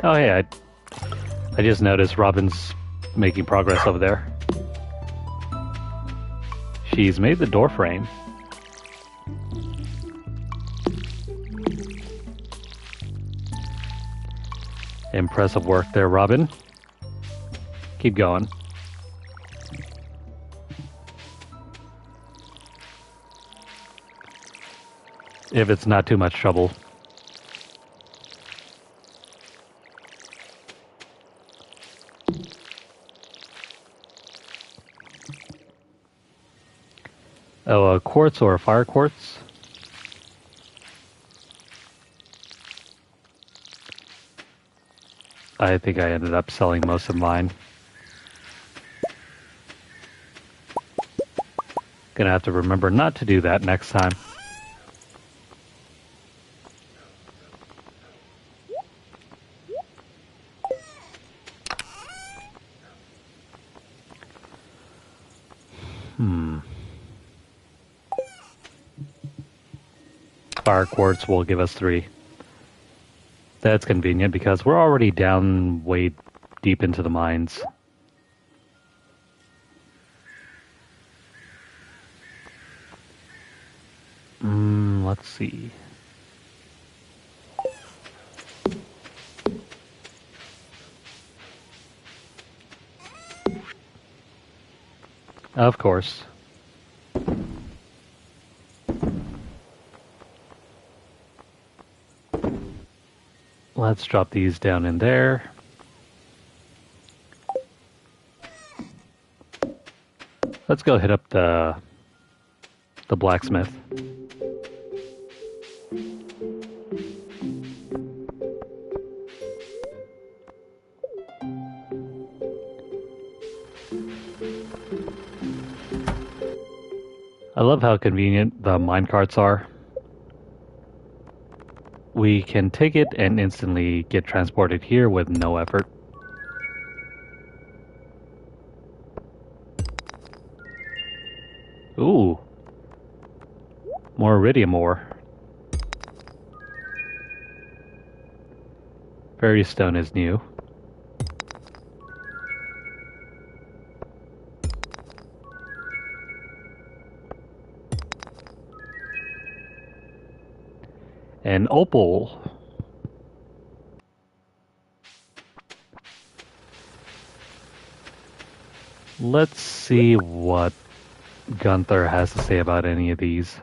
Oh hey, I just noticed Robin's making progress over there. She's made the door frame. Impressive work there, Robin. Keep going. If it's not too much trouble. Oh, a quartz or a fire quartz? I think I ended up selling most of mine. Gonna have to remember not to do that next time. Fire quartz will give us 3. That's convenient because we're already down way deep into the mines. Let's see. Of course. Let's drop these down in there. Let's go hit up the blacksmith. I love how convenient the minecarts are. We can take it and instantly get transported here with no effort. Ooh. More iridium ore. Fairy stone is new. An opal. Let's see what Gunther has to say about any of these.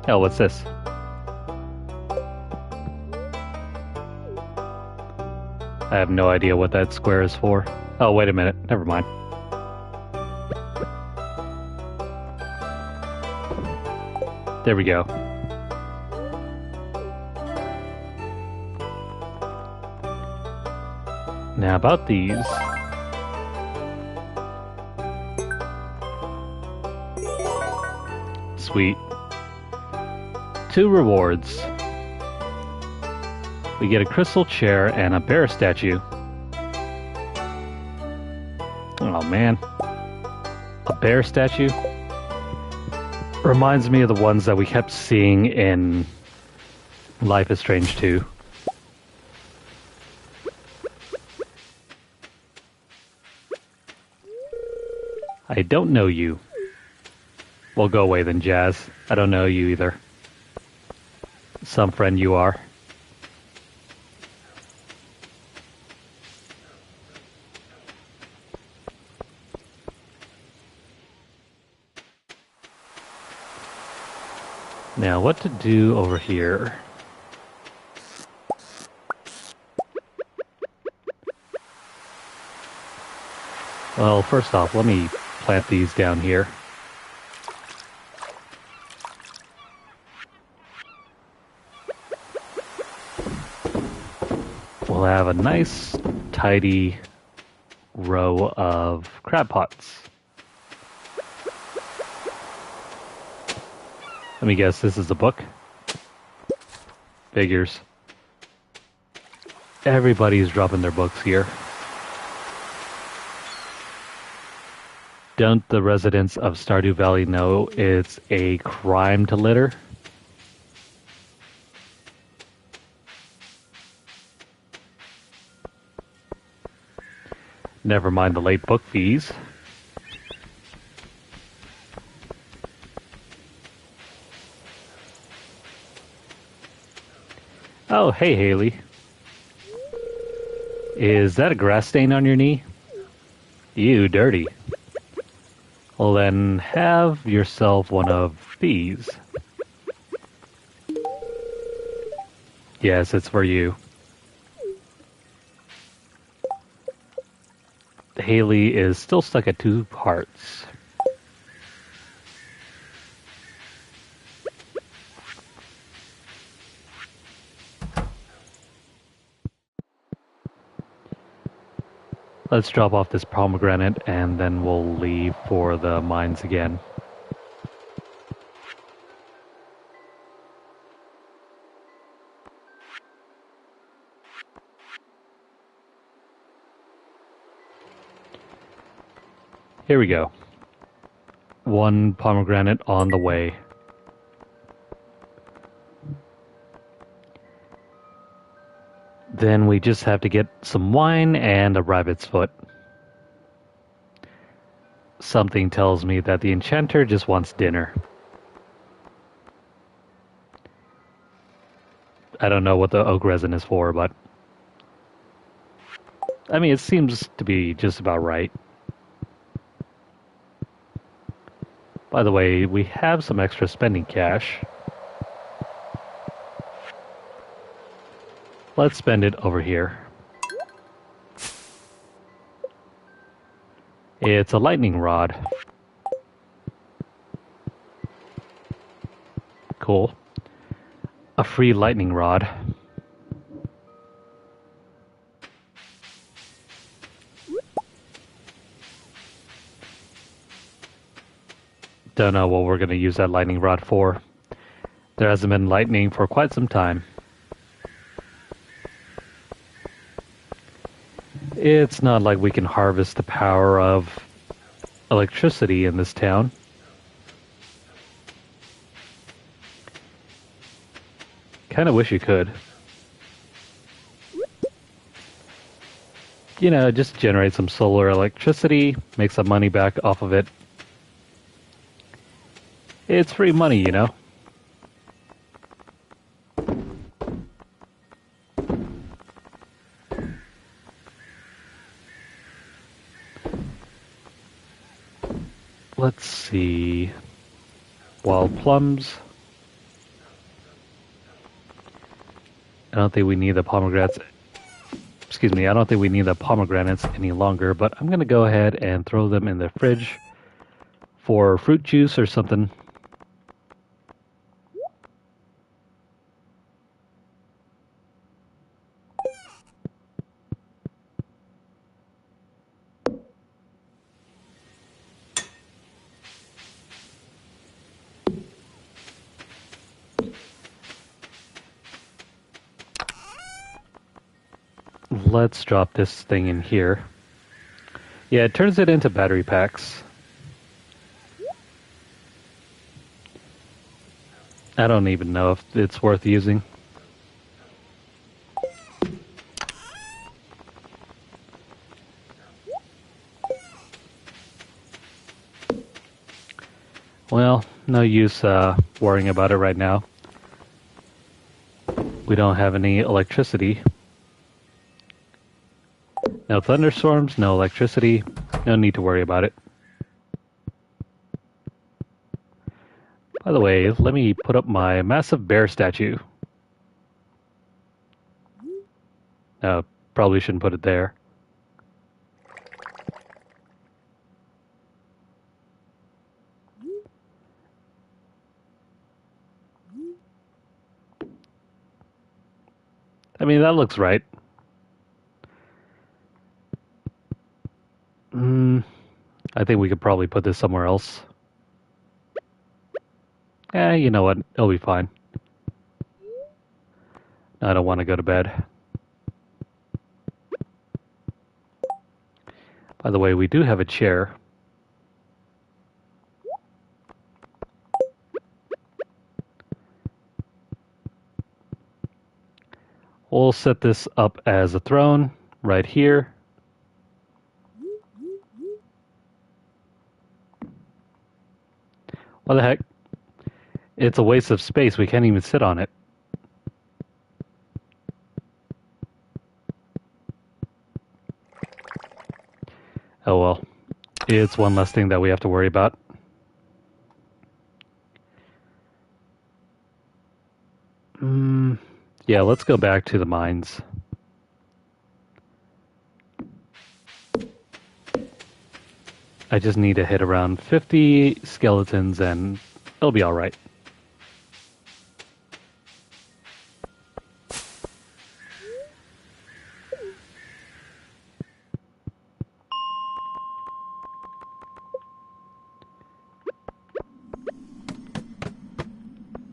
Oh, what's this? I have no idea what that square is for. Oh, wait a minute. Never mind. There we go. Now about these. Sweet. 2 rewards. We get a crystal chair and a bear statue. Oh man. A bear statue? Reminds me of the ones that we kept seeing in Life is Strange 2. I don't know you. Well, go away then, Jazz. I don't know you either. Some friend you are. Now, what to do over here? Well, first off, let me plant these down here. We'll have a nice, tidy row of crab pots. Let me guess, this is a book? Figures. Everybody's dropping their books here. Don't the residents of Stardew Valley know it's a crime to litter? Never mind the late book fees. Oh, hey, Haley. Is that a grass stain on your knee? Ew, dirty. Well then, have yourself one of these. Yes, it's for you. Haley is still stuck at 2 hearts. Let's drop off this pomegranate and then we'll leave for the mines again. Here we go. 1 pomegranate on the way. Then we just have to get some wine and a rabbit's foot. Something tells me that the enchanter just wants dinner. I don't know what the oak resin is for, but I mean, it seems to be just about right. By the way, we have some extra spending cash. Let's spend it over here. It's a lightning rod. Cool. A free lightning rod. Don't know what we're going to use that lightning rod for. There hasn't been lightning for quite some time. It's not like we can harvest the power of electricity in this town. Kind of wish you could. You know, just generate some solar electricity, make some money back off of it. It's free money, you know. Let's see. Wild plums. I don't think we need the pomegranates. Excuse me, I don't think we need the pomegranates any longer, but I'm going to go ahead and throw them in the fridge for fruit juice or something. Let's drop this thing in here. Yeah, it turns it into battery packs. I don't even know if it's worth using. Well, no use worrying about it right now. We don't have any electricity. No thunderstorms, no electricity, no need to worry about it. By the way, let me put up my massive bear statue. No, probably shouldn't put it there. I mean, that looks right. I think we could probably put this somewhere else. You know what? It'll be fine. I don't want to go to bed. By the way, we do have a chair. We'll set this up as a throne right here. What the heck? It's a waste of space. We can't even sit on it. Oh well. It's one less thing that we have to worry about. Yeah, let's go back to the mines. I just need to hit around 50 skeletons and it'll be alright.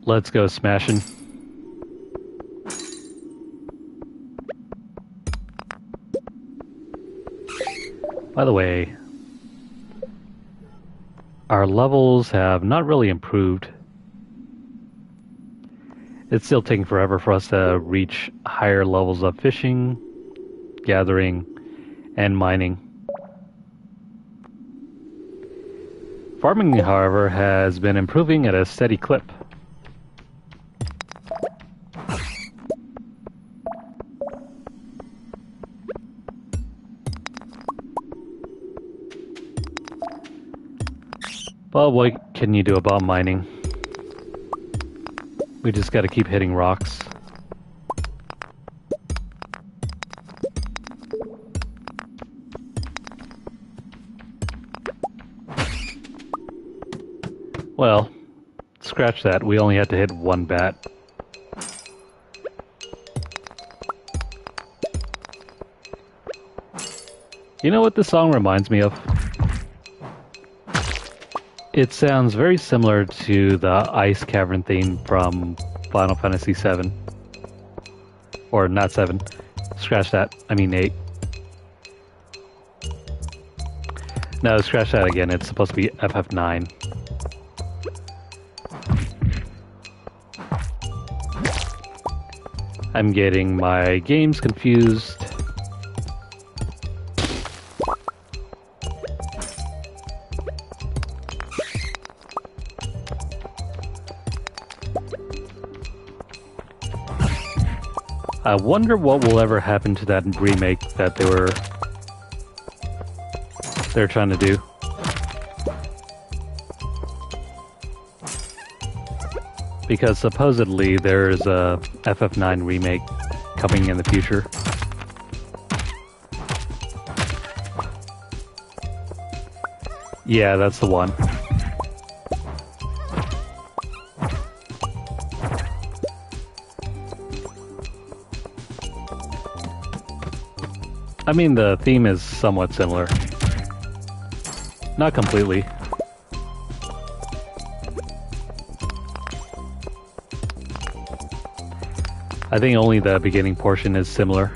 Let's go smashing. By the way, our levels have not really improved. It's still taking forever for us to reach higher levels of fishing, gathering, and mining. Farming, however, has been improving at a steady clip. Well, what can you do about mining? We just gotta keep hitting rocks. Well, scratch that. We only had to hit one bat. You know what this song reminds me of? It sounds very similar to the ice cavern theme from Final Fantasy VII. Or not 7. Scratch that. I mean 8. No, scratch that again. It's supposed to be FF9. I'm getting my games confused. I wonder what will ever happen to that remake that they're trying to do. Because supposedly there's a FF9 remake coming in the future. Yeah, that's the one. I mean, the theme is somewhat similar. Not completely. I think only the beginning portion is similar.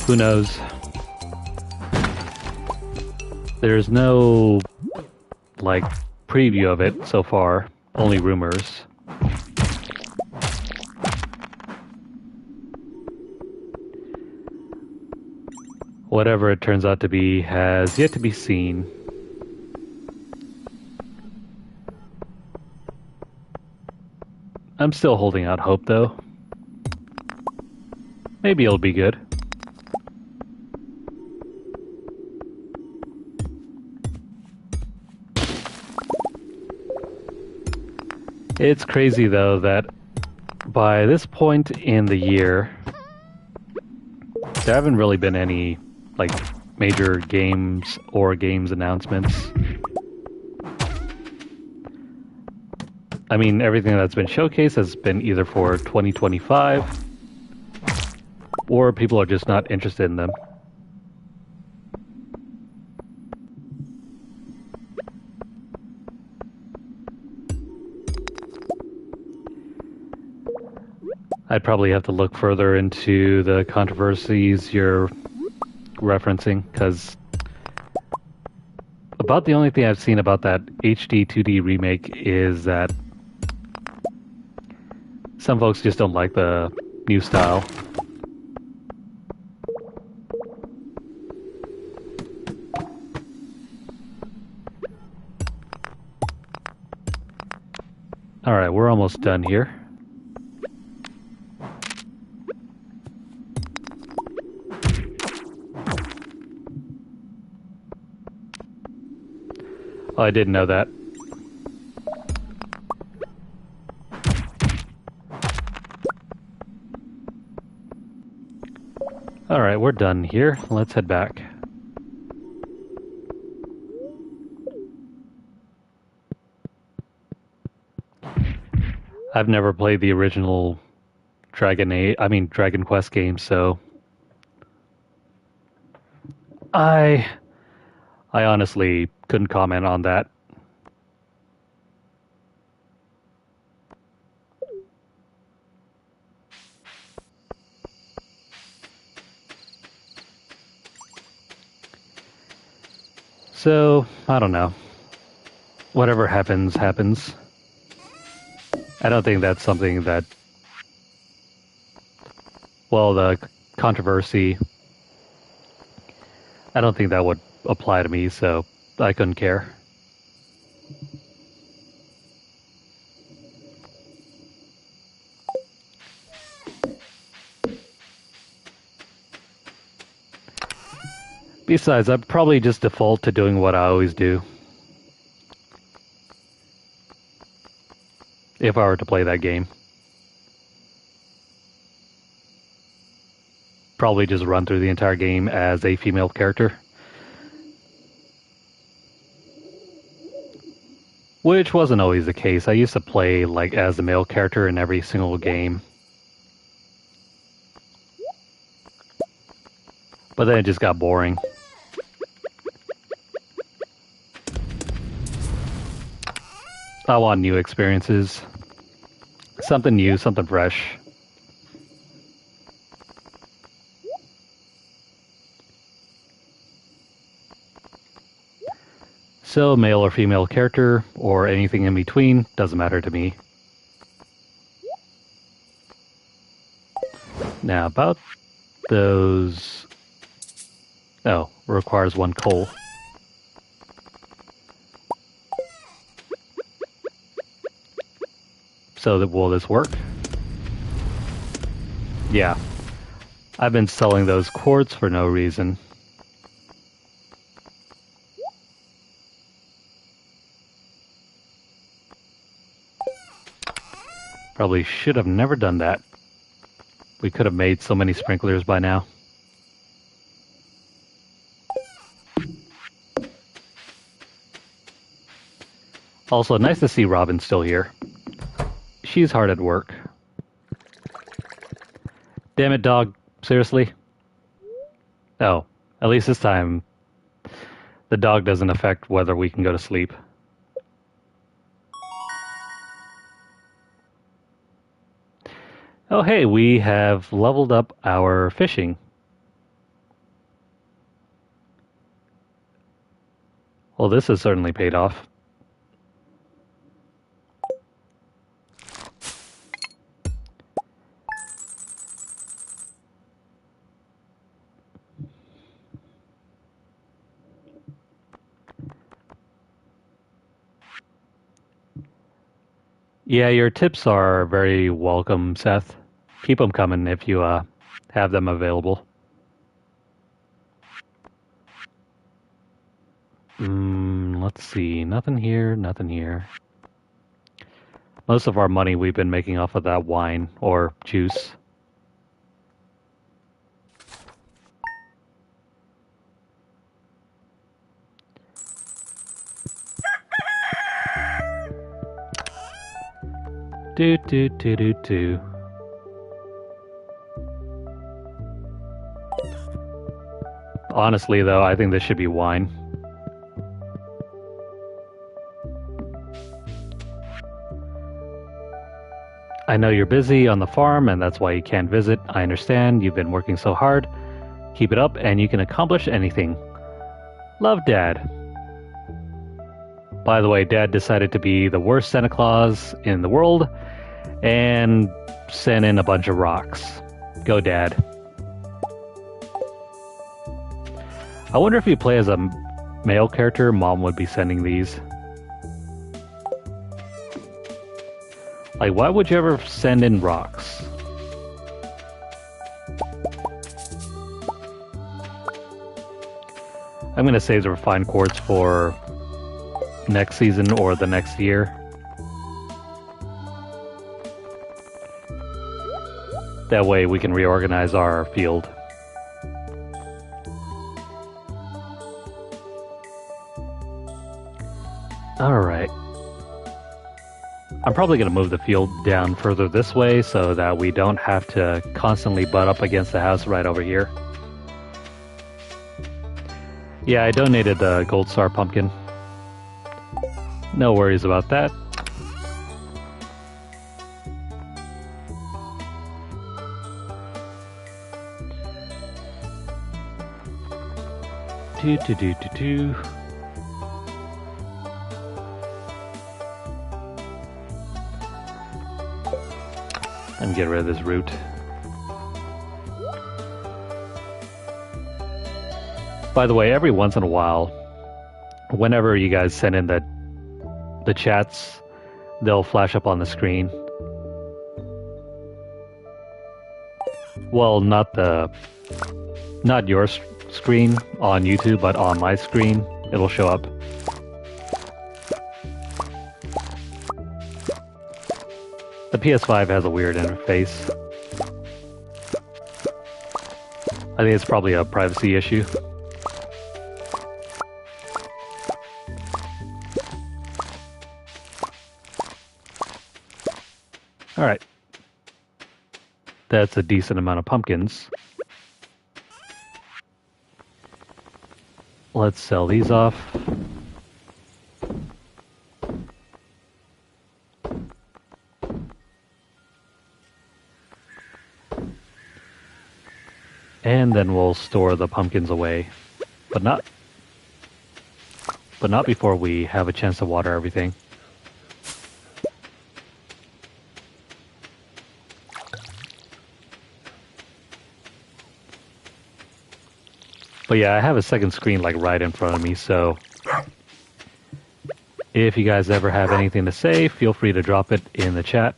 Who knows? There's no, like, preview of it so far. Only rumors. Whatever it turns out to be has yet to be seen. I'm still holding out hope, though. Maybe it'll be good. It's crazy, though, that by this point in the year, there haven't really been any, like, major games or games announcements. I mean, everything that's been showcased has been either for 2025, or people are just not interested in them. I'd probably have to look further into the controversies you're referencing, because about the only thing I've seen about that HD 2D remake is that some folks just don't like the new style. Alright, we're almost done here. Oh, I didn't know that. Alright, we're done here. Let's head back. I've never played the original Dragon Quest game, so I honestly couldn't comment on that. So, I don't know. Whatever happens, happens. I don't think that's something that... Well, the controversy... I don't think that would apply to me, so I couldn't care. Besides, I'd probably just default to doing what I always do. If I were to play that game. Probably just run through the entire game as a female character. Which wasn't always the case. I used to play like as the male character in every single game. But then it just got boring. I want new experiences. Something new, something fresh. So, male or female character, or anything in between, doesn't matter to me. Now, about those... Oh, requires 1 coal. So, will this work? Yeah. I've been selling those quartz for no reason. Probably should have never done that. We could have made so many sprinklers by now. Also, nice to see Robin still here. She's hard at work. Damn it, dog. Seriously? Oh, at least this time the dog doesn't affect whether we can go to sleep. Oh, hey, we have leveled up our fishing. Well, this has certainly paid off. Yeah, your tips are very welcome, Seth. Keep them coming if you have them available. Let's see. Nothing here, nothing here. Most of our money we've been making off of that wine or juice. Do. Honestly, though, I think this should be wine. I know you're busy on the farm, and that's why you can't visit. I understand. You've been working so hard. Keep it up, and you can accomplish anything. Love, Dad. By the way, Dad decided to be the worst Santa Claus in the world and sent in a bunch of rocks. Go, Dad. I wonder if you play as a male character, Mom would be sending these. Like, why would you ever send in rocks? I'm gonna save the refined quartz for next season or the next year. That way we can reorganize our field. Alright. I'm probably going to move the field down further this way so that we don't have to constantly butt up against the house right over here. Yeah, I donated the Gold Star pumpkin. No worries about that. Do. And get rid of this root. By the way, every once in a while, whenever you guys send in the chats, they'll flash up on the screen. Well, not your screen on YouTube, but on my screen, it'll show up. The PS5 has a weird interface. I think it's probably a privacy issue. Alright. That's a decent amount of pumpkins. Let's sell these off. And then we'll store the pumpkins away. But not before we have a chance to water everything. But yeah, I have a second screen like right in front of me, so if you guys ever have anything to say, feel free to drop it in the chat.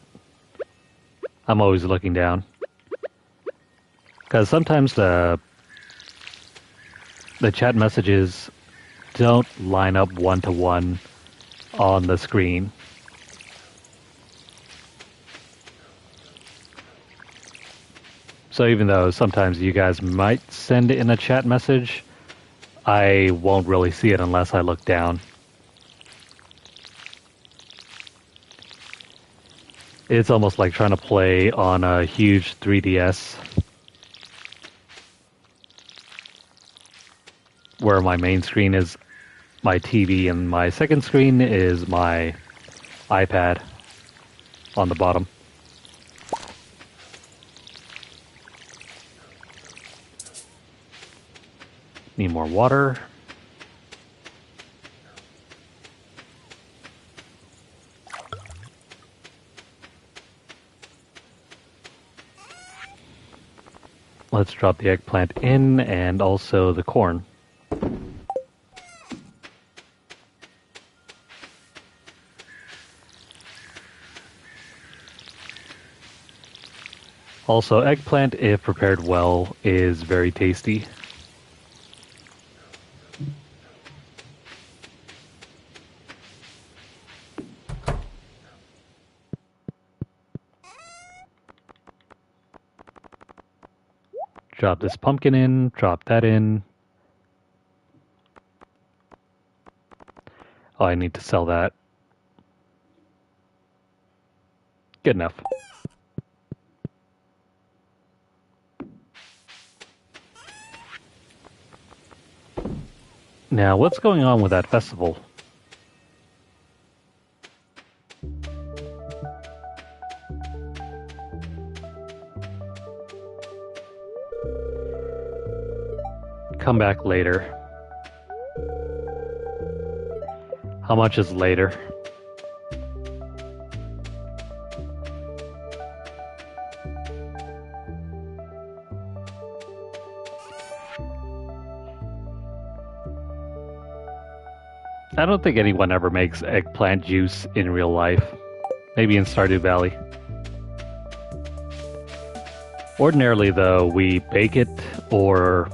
I'm always looking down. Because sometimes the chat messages don't line up one-to-one on the screen. So even though sometimes you guys might send it in a chat message, I won't really see it unless I look down. It's almost like trying to play on a huge 3DS, where my main screen is my TV and my second screen is my iPad on the bottom. Need more water. Let's drop the eggplant in and also the corn. Also, eggplant, if prepared well, is very tasty. Drop this pumpkin in, drop that in. Oh, I need to sell that. Good enough. Now, what's going on with that festival? Come back later. How much is later? I don't think anyone ever makes eggplant juice in real life. Maybe in Stardew Valley. Ordinarily, though, we bake it or...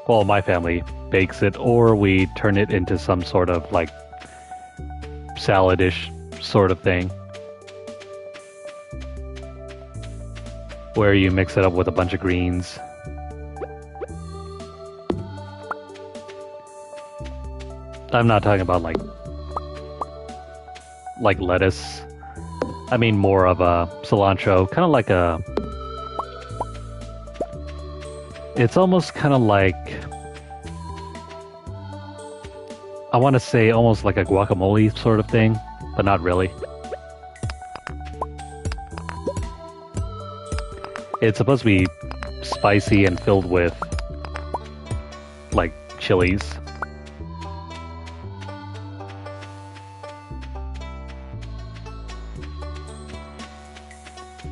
well, my family bakes it, or we turn it into some sort of, like, salad-ish sort of thing. Where you mix it up with a bunch of greens. I'm not talking about, like lettuce. I mean more of a cilantro, kind of like a... it's almost kind of like... I want to say almost like a guacamole sort of thing, but not really. It's supposed to be spicy and filled with, like, chilies.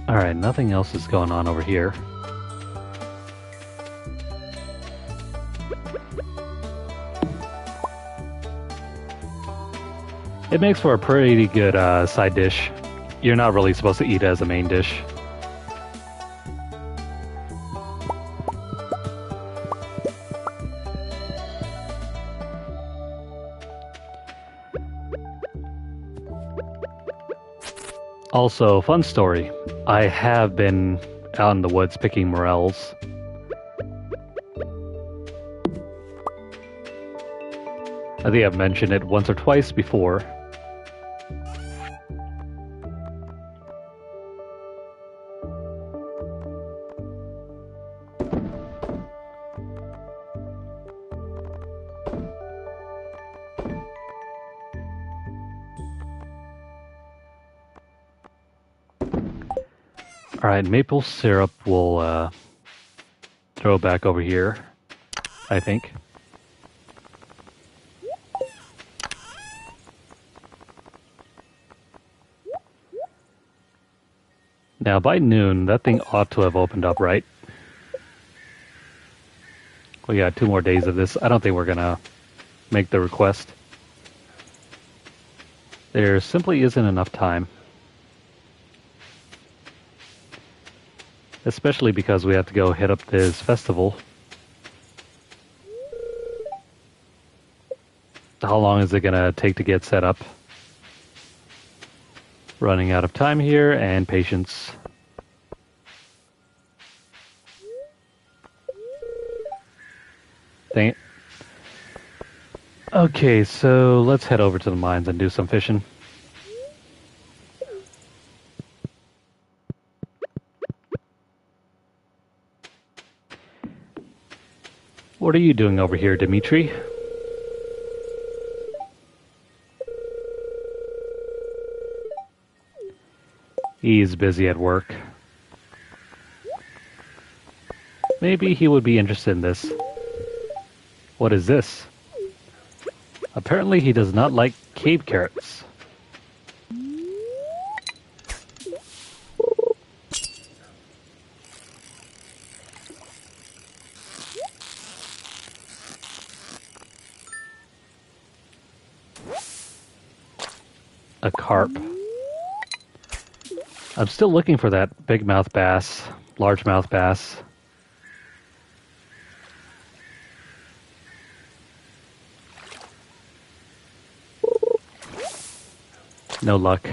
Alright, nothing else is going on over here. It makes for a pretty good side dish. You're not really supposed to eat it as a main dish. Also, fun story. I have been out in the woods picking morels. I think I've mentioned it once or twice before. Alright, maple syrup will throw back over here, I think. Now, by noon, that thing ought to have opened up, right? We got 2 more days of this. I don't think we're gonna make the request. There simply isn't enough time. Especially because we have to go hit up this festival. How long is it gonna take to get set up? Running out of time here and patience. Dang it. Okay, so let's head over to the mines and do some fishing. What are you doing over here, Dimitri? He's busy at work. Maybe he would be interested in this. What is this? Apparently he does not like cave carrots. A carp. I'm still looking for that big mouth bass, largemouth bass. No luck.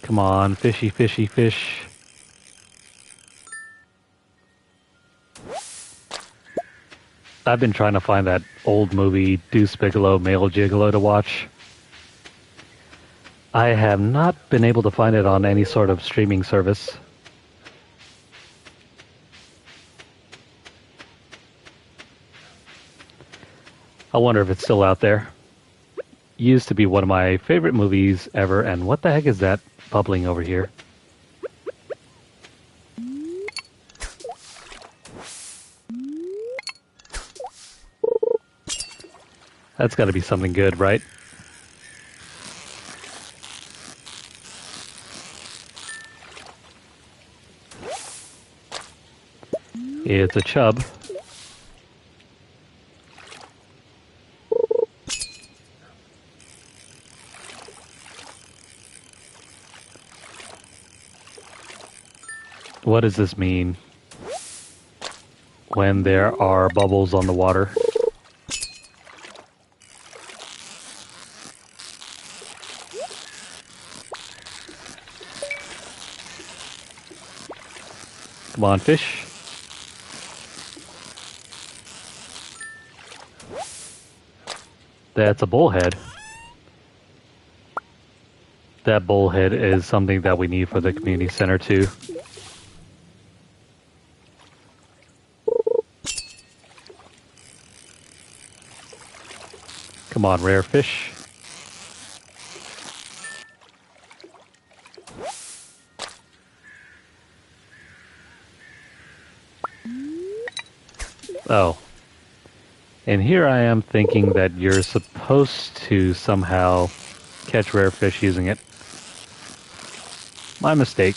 Come on, fishy, fishy, fish. I've been trying to find that old movie, Deuce Bigelow, Male Gigolo, to watch. I have not been able to find it on any sort of streaming service. I wonder if it's still out there. Used to be one of my favorite movies ever, and what the heck is that bubbling over here? That's got to be something good, right? It's a chub. What does this mean when there are bubbles on the water? Come on, fish. That's a bullhead. That bullhead is something that we need for the community center too. Come on, rare fish. Oh. And here I am thinking that you're supposed to somehow catch rare fish using it. My mistake.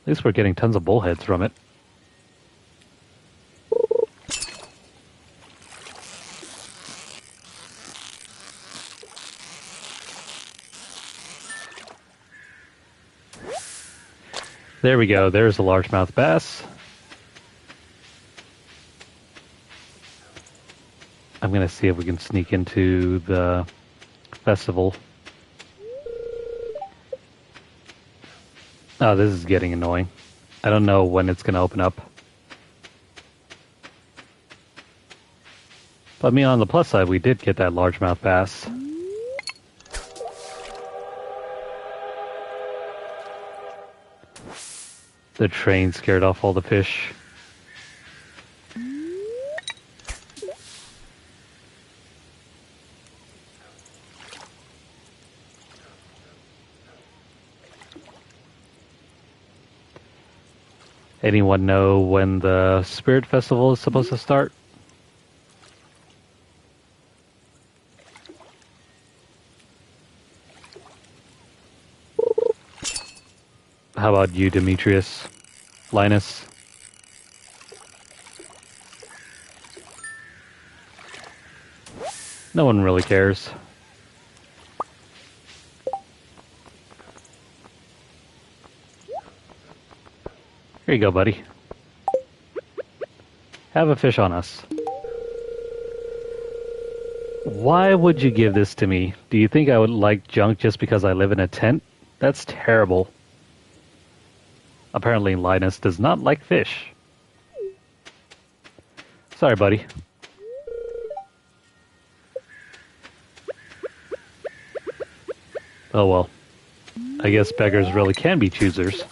At least we're getting tons of bullheads from it. There we go, there's a largemouth bass. I'm gonna see if we can sneak into the festival. Oh, this is getting annoying. I don't know when it's gonna open up. But me on the plus side, we did get that largemouth bass. The train scared off all the fish. Anyone know when the Spirit Festival is supposed to start? How about you, Demetrius? Linus? No one really cares. Here you go, buddy. Have a fish on us. Why would you give this to me? Do you think I would like junk just because I live in a tent? That's terrible. Apparently Linus does not like fish. Sorry, buddy. Oh well. I guess beggars really can be choosers.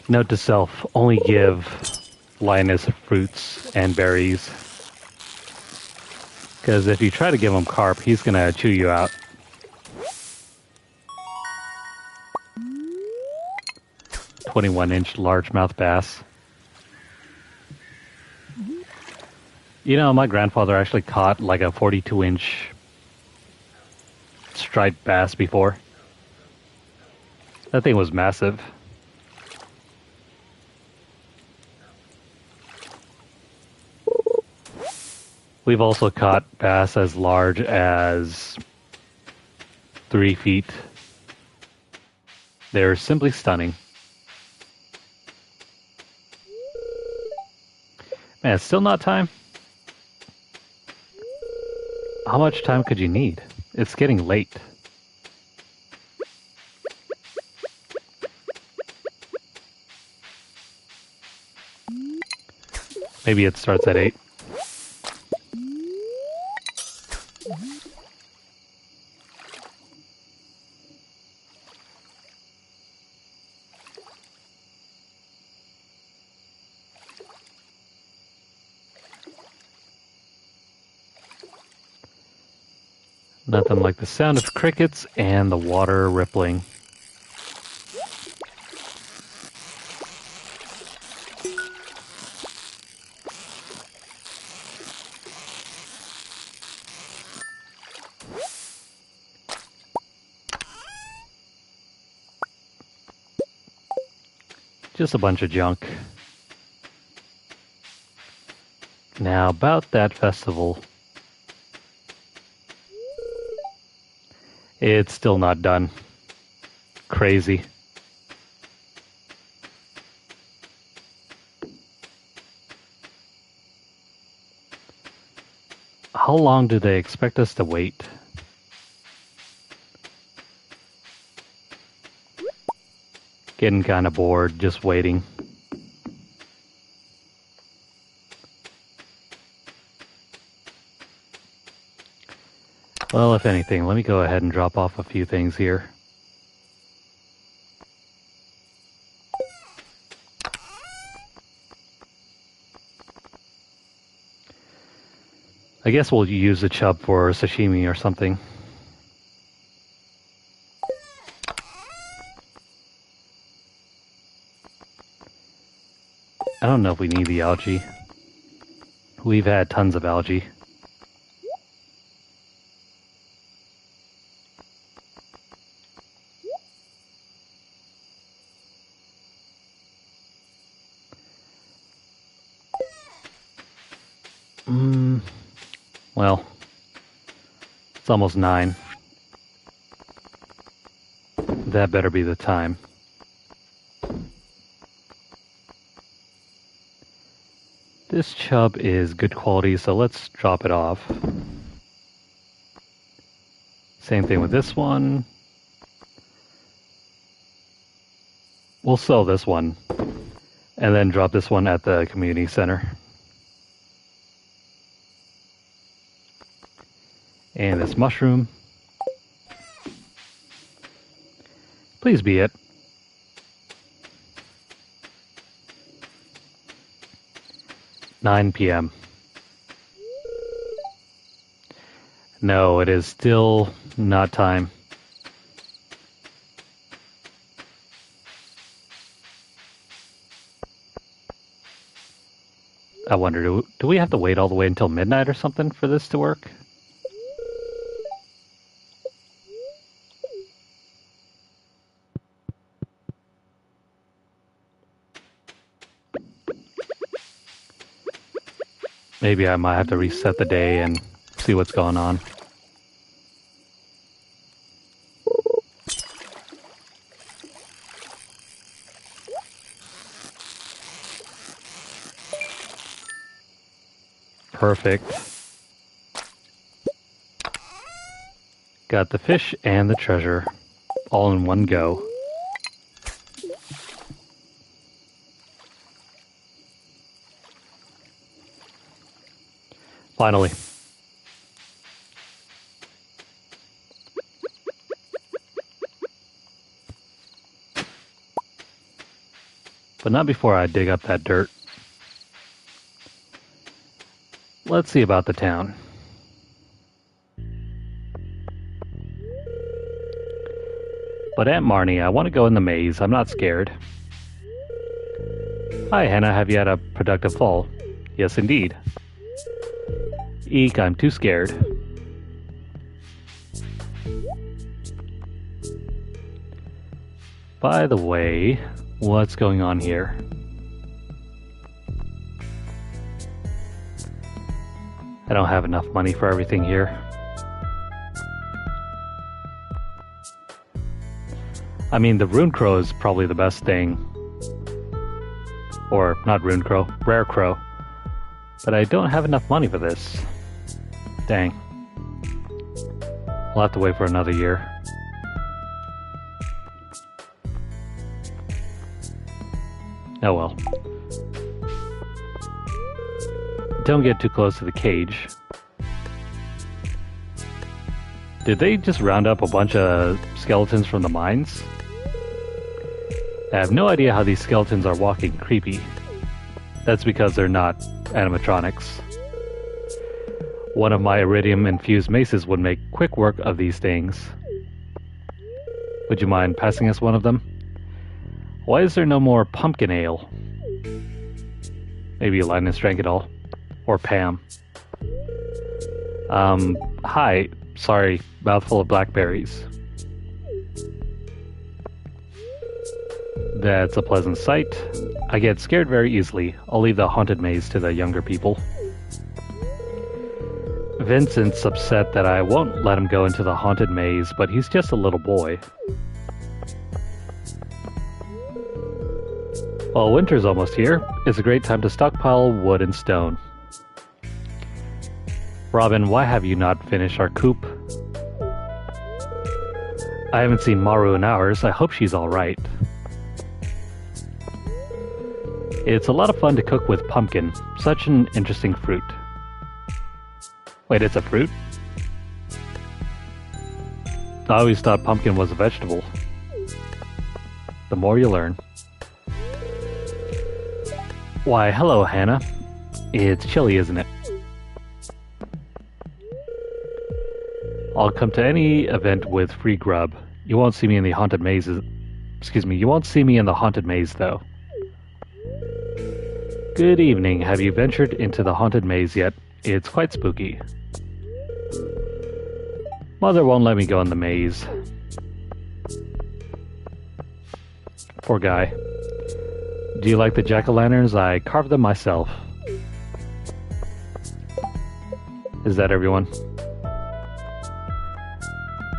Note to self, only give Linus fruits and berries. Because if you try to give him carp, he's going to chew you out. "21-inch largemouth bass." You know, my grandfather actually caught like a 42-inch striped bass before. That thing was massive. We've also caught bass as large as 3 feet. They're simply stunning. Man, it's still not time? How much time could you need? It's getting late. Maybe it starts at 8. Nothing like the sound of crickets and the water rippling. Just a bunch of junk. Now, about that festival. It's still not done. Crazy. How long do they expect us to wait? Getting kind of bored just waiting. Well, if anything, let me go ahead and drop off a few things here. I guess we'll use the chub for sashimi or something. I don't know if we need the algae. We've had tons of algae. Well, it's almost 9. That better be the time. This chub is good quality, so let's drop it off. Same thing with this one. We'll sell this one and then drop this one at the community center. And this mushroom. Please be it. (9 p.m.) No, it is still not time. I wonder, do we have to wait all the way until midnight or something for this to work? Maybe I might have to reset the day and see what's going on. Perfect. Got the fish and the treasure all in one go. Finally. But not before I dig up that dirt. Let's see about the town. But Aunt Marnie, I want to go in the maze. I'm not scared. Hi, Hannah. Have you had a productive fall? Yes, indeed. Eek, I'm too scared. By the way, what's going on here? I don't have enough money for everything here. I mean, the Rune Crow is probably the best thing. Or, not Rune Crow, Rare Crow. But I don't have enough money for this. Dang. I'll have to wait for another year. Oh well. Don't get too close to the cage. Did they just round up a bunch of skeletons from the mines? I have no idea how these skeletons are walking creepy. That's because they're not animatronics. One of my iridium-infused maces would make quick work of these things. Would you mind passing us one of them? Why is there no more pumpkin ale? Maybe Linus drank it all. Or Pam. Hi. Sorry, mouthful of blackberries. That's a pleasant sight. I get scared very easily. I'll leave the haunted maze to the younger people. Vincent's upset that I won't let him go into the haunted maze, but he's just a little boy. Well, winter's almost here. It's a great time to stockpile wood and stone. Robin, why have you not finished our coop? I haven't seen Maru in hours. I hope she's alright. It's a lot of fun to cook with pumpkin. Such an interesting fruit. Wait, it's a fruit? I always thought pumpkin was a vegetable. The more you learn. Why, hello, Hannah. It's chilly, isn't it? I'll come to any event with free grub. You won't see me in the haunted mazes. Excuse me, you won't see me in the haunted maze, though. Good evening. Have you ventured into the haunted maze yet? It's quite spooky. Mother won't let me go in the maze. Poor guy. Do you like the jack-o'-lanterns? I carved them myself. Is that everyone?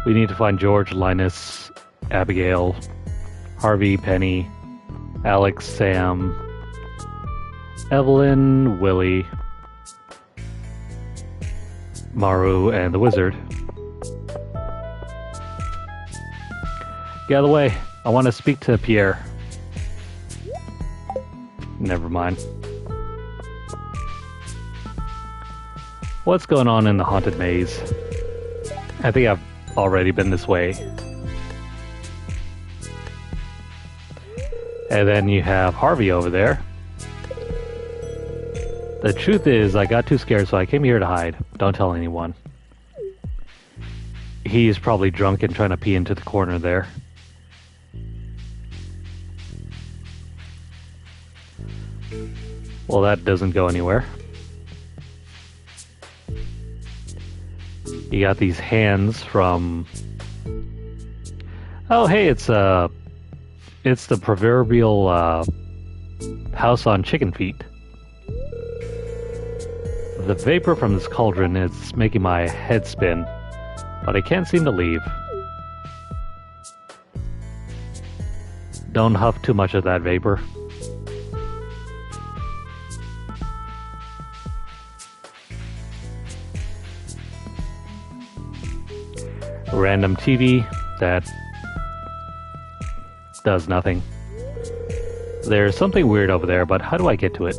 We need to find George, Linus, Abigail, Harvey, Penny, Alex, Sam, Evelyn, Willie, Maru, and the wizard. Get out of the way. I want to speak to Pierre. Never mind. What's going on in the haunted maze? I think I've already been this way. And then you have Harvey over there. The truth is, I got too scared, so I came here to hide. Don't tell anyone. He's probably drunk and trying to pee into the corner there. Well, that doesn't go anywhere. You got these hands from... Oh, hey, it's the proverbial house on chicken feet. The vapor from this cauldron is making my head spin, but I can't seem to leave. Don't huff too much of that vapor. Random TV that does nothing. There's something weird over there, but how do I get to it?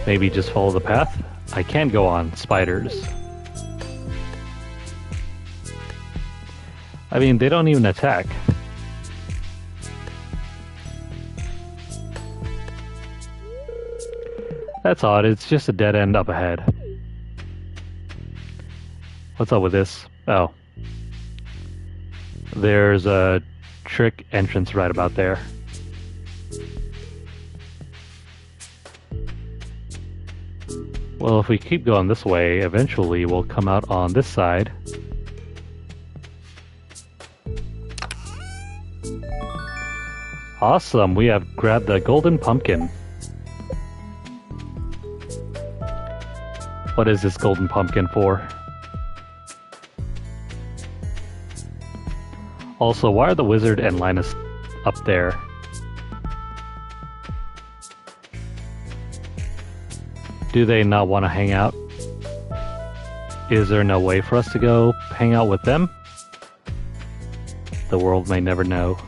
Maybe just follow the path? I can go on spiders. I mean, they don't even attack. That's odd, it's just a dead end up ahead. What's up with this? Oh. There's a trick entrance right about there. Well, if we keep going this way, eventually we'll come out on this side. Awesome, we have grabbed the golden pumpkin. What is this golden pumpkin for? Also, why are the wizard and Linus up there? Do they not want to hang out? Is there no way for us to go hang out with them? The world may never know.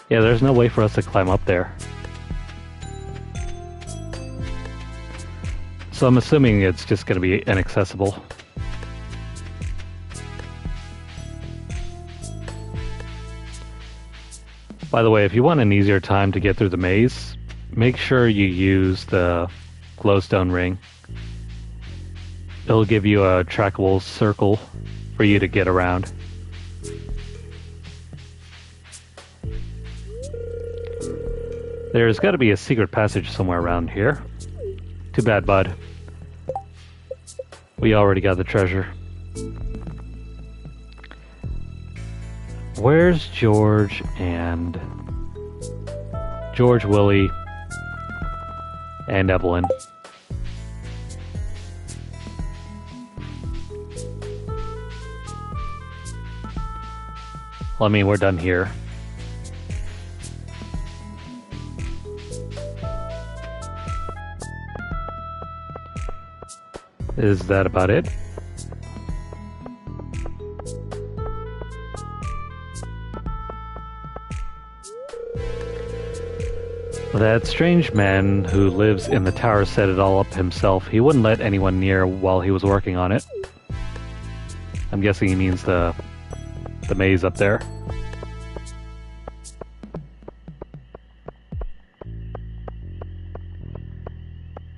Yeah, there's no way for us to climb up there. So I'm assuming it's just going to be inaccessible. By the way, if you want an easier time to get through the maze, make sure you use the glowstone ring. It'll give you a trackable circle for you to get around. There's got to be a secret passage somewhere around here. Too bad, bud. We already got the treasure. Where's George and... George, Willie, and Evelyn? Well, I mean, we're done here. Is that about it? That strange man who lives in the tower set it all up himself. He wouldn't let anyone near while he was working on it. I'm guessing he means the maze up there.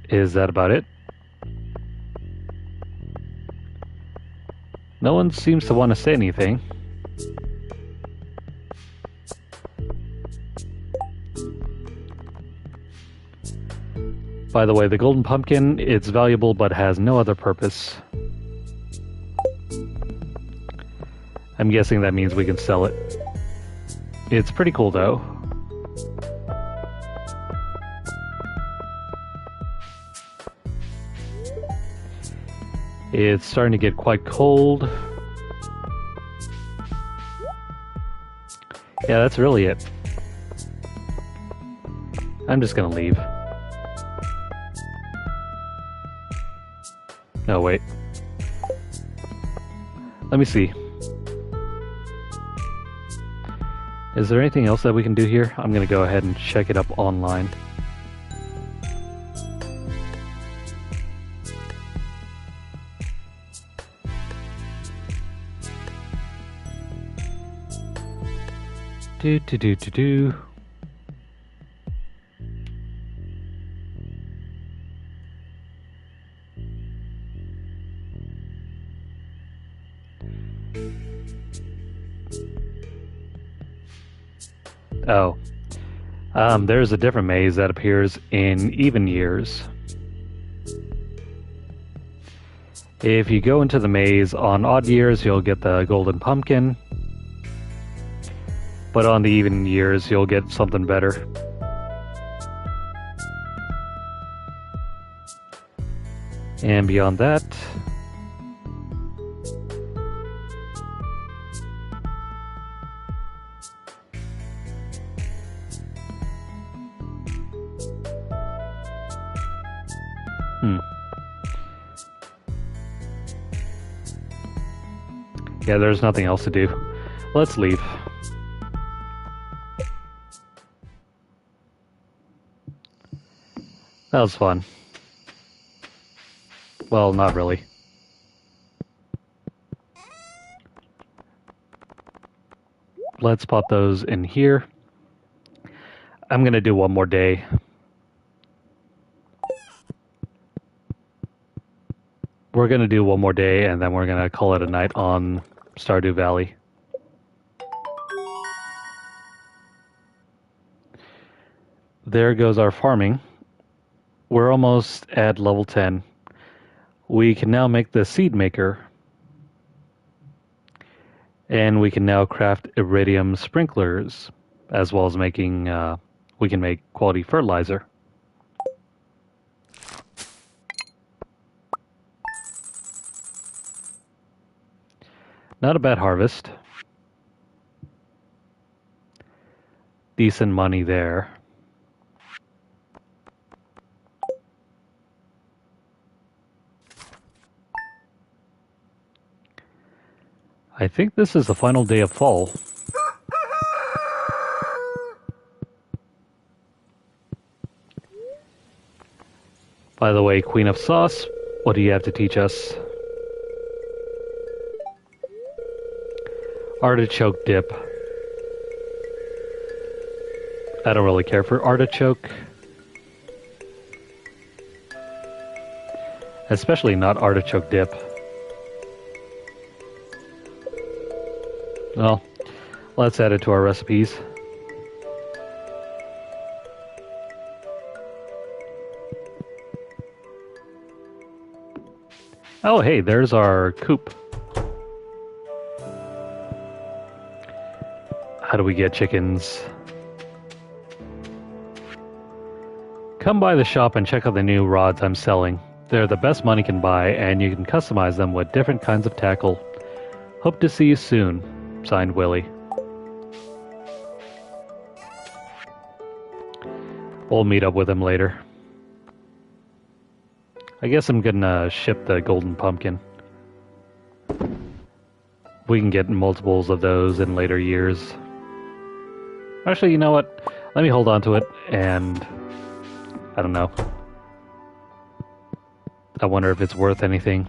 Is that about it? No one seems to want to say anything. By the way, the golden pumpkin, it's valuable but has no other purpose. I'm guessing that means we can sell it. It's pretty cool though. It's starting to get quite cold. Yeah, that's really it. I'm just gonna leave. No, wait. Let me see. Is there anything else that we can do here? I'm gonna go ahead and check it up online. Do. Oh. There's a different maze that appears in even years. If you go into the maze on odd years, you'll get the golden pumpkin. But on the even years, you'll get something better. And beyond that... Yeah, there's nothing else to do. Let's leave. That was fun. Well, not really. Let's pop those in here. I'm gonna do one more day. We're gonna do one more day and then we're gonna call it a night on Stardew Valley. There goes our farming. We're almost at level 10. We can now make the seed maker. And we can now craft iridium sprinklers, as well as making, we can make quality fertilizer. Not a bad harvest. Decent money there. I think this is the final day of fall. By the way, Queen of Sauce, what do you have to teach us? Artichoke dip. I don't really care for artichoke. Especially not artichoke dip. Well, let's add it to our recipes. Oh, hey, there's our coop. How do we get chickens? Come by the shop and check out the new rods I'm selling. They're the best money can buy, and you can customize them with different kinds of tackle. Hope to see you soon. Signed, Willie. We'll meet up with him later. I guess I'm gonna ship the golden pumpkin. We can get multiples of those in later years. Actually, you know what? Let me hold on to it, and... I don't know. I wonder if it's worth anything.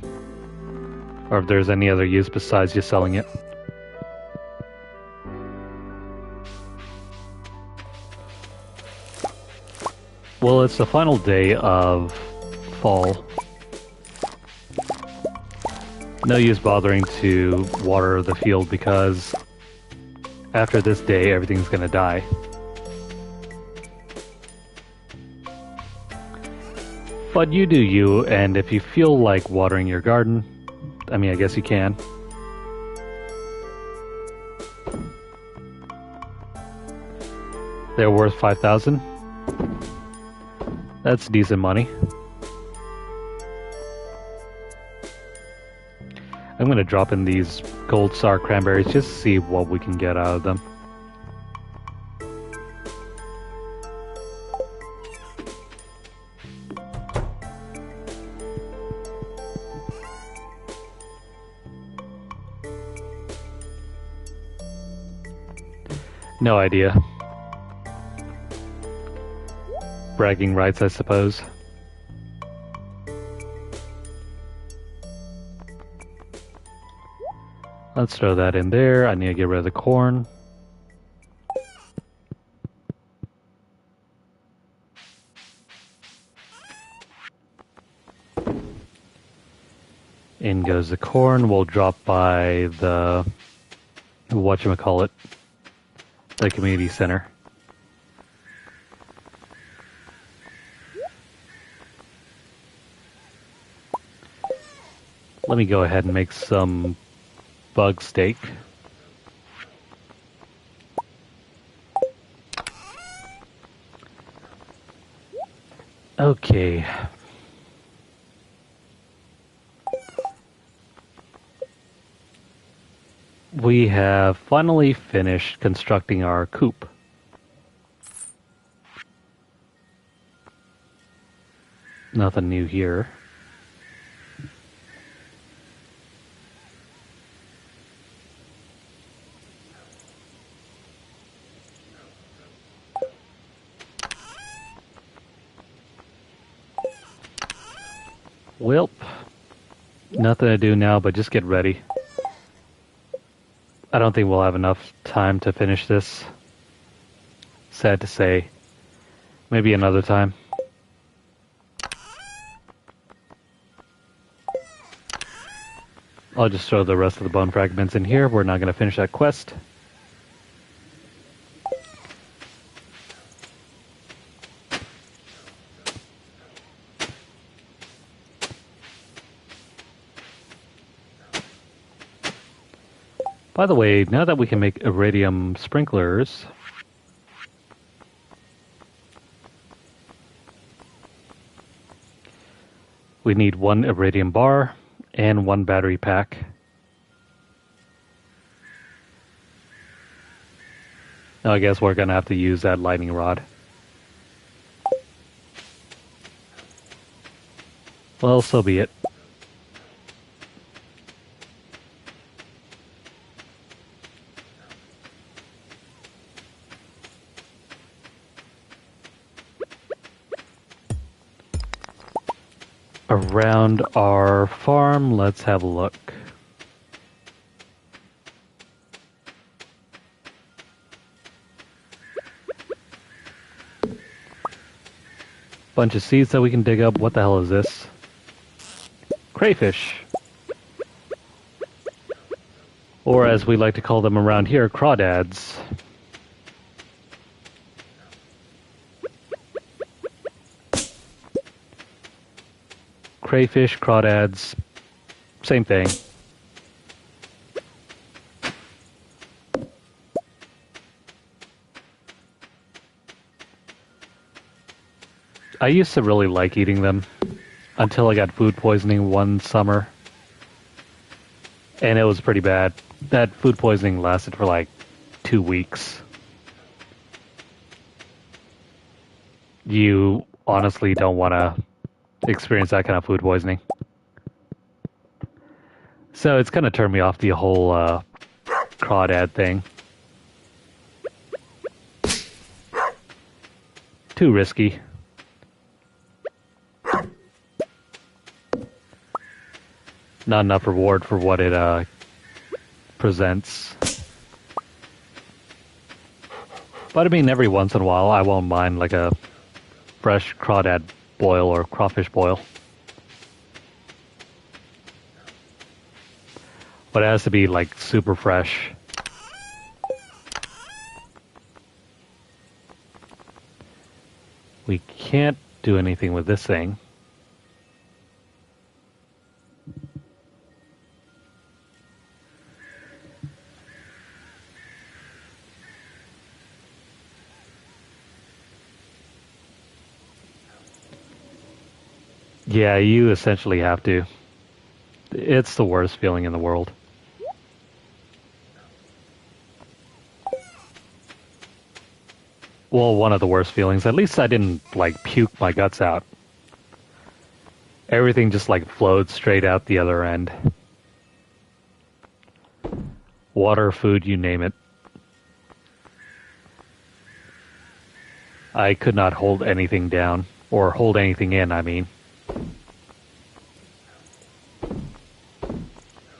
Or if there's any other use besides just selling it. Well, it's the final day of fall. No use bothering to water the field because after this day, everything's gonna die. But you do you, and if you feel like watering your garden, I mean, I guess you can. They're worth 5,000. That's decent money. I'm gonna drop in these gold star cranberries just to see what we can get out of them. No idea. Bragging rights, I suppose. Let's throw that in there. I need to get rid of the corn. In goes the corn. We'll drop by the whatchamacallit, the community center. Let me go ahead and make some bug steak. Okay. We have finally finished constructing our coop. Nothing new here. Welp, nothing to do now but just get ready. I don't think we'll have enough time to finish this. Sad to say. Maybe another time. I'll just throw the rest of the bone fragments in here. We're not going to finish that quest. By the way, now that we can make iridium sprinklers, we need 1 iridium bar and 1 battery pack. Now I guess we're going to have to use that lightning rod. Well, so be it. Around our farm, let's have a look. Bunch of seeds that we can dig up. What the hell is this? Crayfish. Or as we like to call them around here, crawdads. Crayfish, crawdads, same thing. I used to really like eating them until I got food poisoning one summer. And it was pretty bad. That food poisoning lasted for like 2 weeks. You honestly don't want to experience that kind of food poisoning. So it's kind of turned me off the whole crawdad thing. Too risky. Not enough reward for what it presents. But I mean, every once in a while, I won't mind like a fresh crawdad boil or crawfish boil. But it has to be like super fresh. We can't do anything with this thing. Yeah, you essentially have to. It's the worst feeling in the world. Well, one of the worst feelings. At least I didn't, like, puke my guts out. Everything just, like, flowed straight out the other end. Water, food, you name it. I could not hold anything down. Or hold anything in, I mean.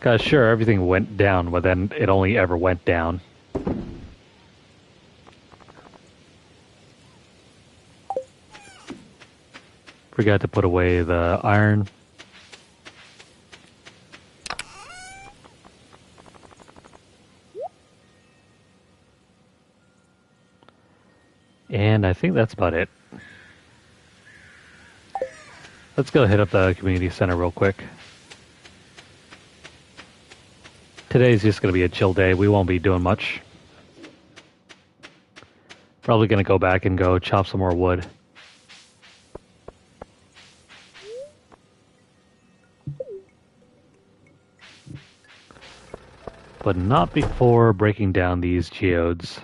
Cause sure, everything went down, but then it only ever went down. Forgot to put away the iron. And I think that's about it. Let's go hit up the community center real quick. Today's just going to be a chill day. We won't be doing much. Probably going to go back and go chop some more wood. But not before breaking down these geodes.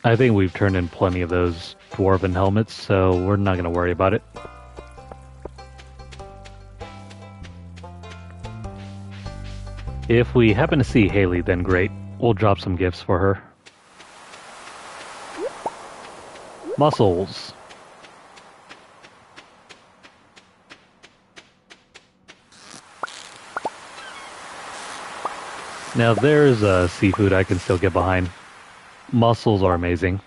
I think we've turned in plenty of those dwarven helmets, so we're not going to worry about it. If we happen to see Haley, then great. We'll drop some gifts for her. Mussels. Now there's seafood I can still get behind. Mussels are amazing.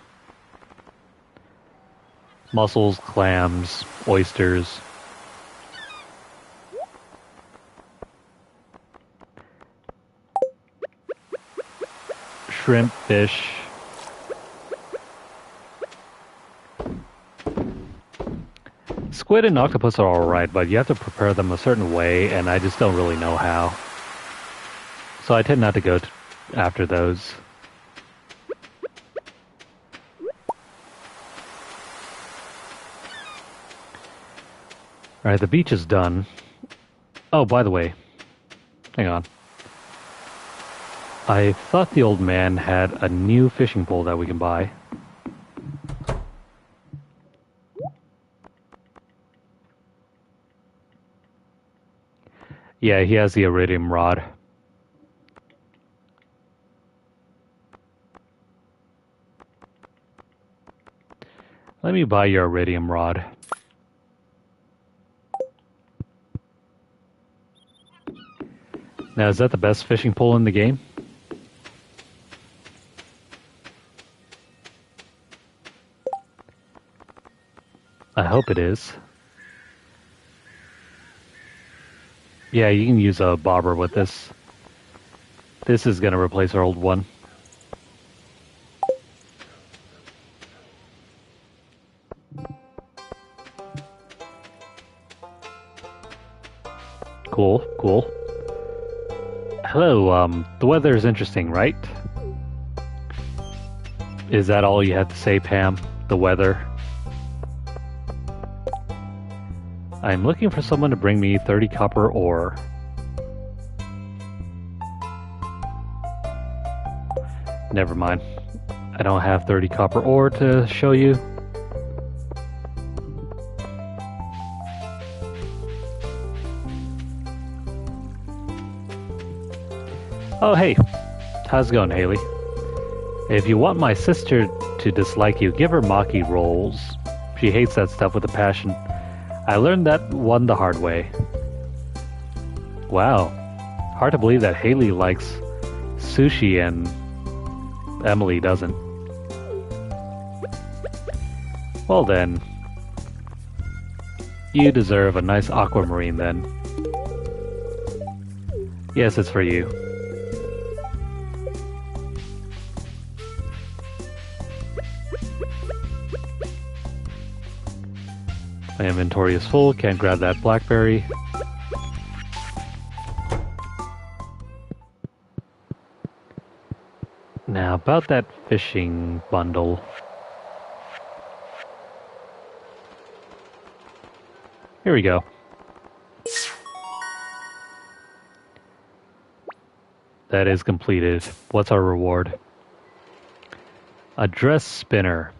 Mussels, clams, oysters. Shrimp, fish. Squid and octopus are alright, but you have to prepare them a certain way, and I just don't really know how. So I tend not to go after those. Alright, the beach is done. Oh, by the way. Hang on. I thought the old man had a new fishing pole that we can buy. Yeah, he has the iridium rod. Let me buy your iridium rod. Now, is that the best fishing pole in the game? I hope it is. Yeah, you can use a bobber with this. This is going to replace our old one. Cool, cool. Hello, the weather is interesting, right? Is that all you had to say, Pam? The weather? I'm looking for someone to bring me 30 copper ore. Never mind. I don't have 30 copper ore to show you. Oh, hey. How's it going, Haley? If you want my sister to dislike you, give her Maki rolls. She hates that stuff with a passion. I learned that one the hard way. Wow. Hard to believe that Haley likes sushi and Emily doesn't. Well then. You deserve a nice aquamarine then. Yes, it's for you. My inventory is full, can't grab that blackberry. Now, about that fishing bundle. Here we go. That is completed. What's our reward? A dress spinner.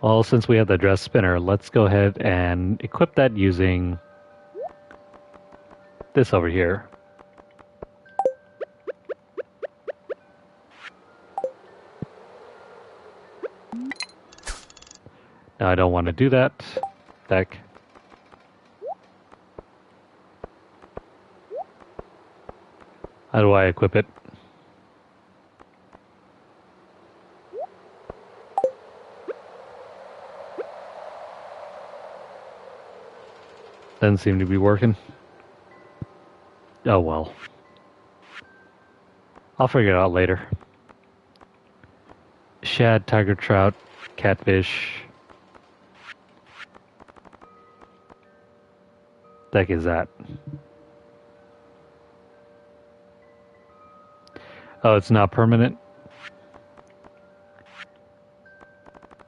Well, since we have the dress spinner, let's go ahead and equip that using this over here. Now I don't want to do that. Deck. How do I equip it? Doesn't seem to be working. Oh well. I'll figure it out later. Shad, tiger trout, catfish. The heck is that? Oh, it's not permanent?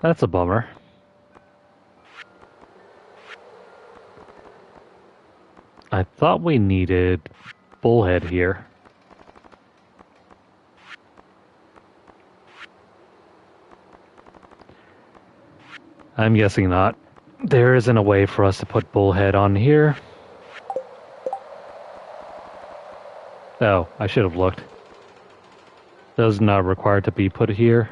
That's a bummer. I thought we needed bullhead here. I'm guessing not. There isn't a way for us to put bullhead on here. Oh, I should have looked. Those are not required to be put here.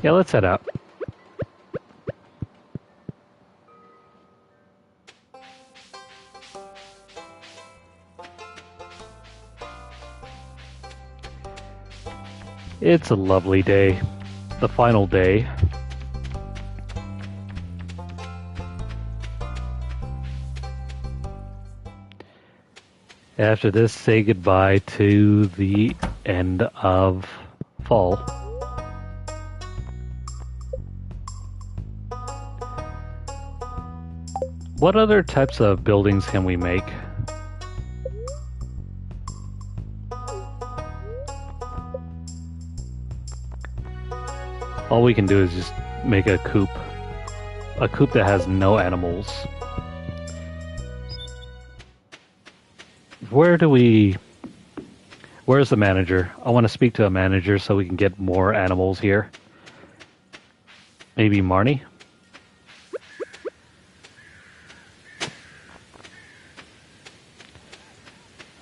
Yeah, let's head out. It's a lovely day. The final day. After this, say goodbye to the end of fall. What other types of buildings can we make? All we can do is just make a coop. A coop that has no animals. Where's the manager? I want to speak to a manager so we can get more animals here. Maybe Marnie?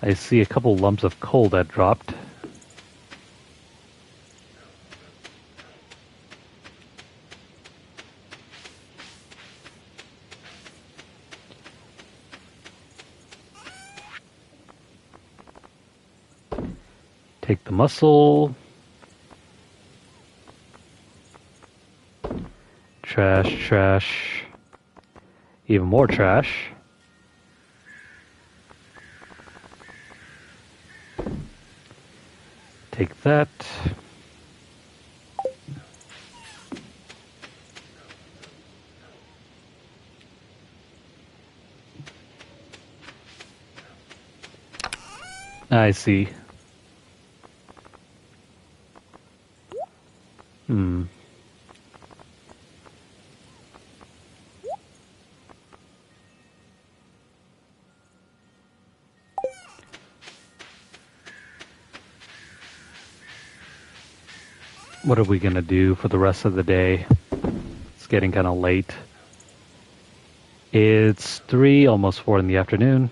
I see a couple lumps of coal that dropped. Take the mussel. Trash, trash. Even more trash. Take that. I see. What are we gonna do for the rest of the day? It's getting kind of late. It's 3, almost 4 in the afternoon.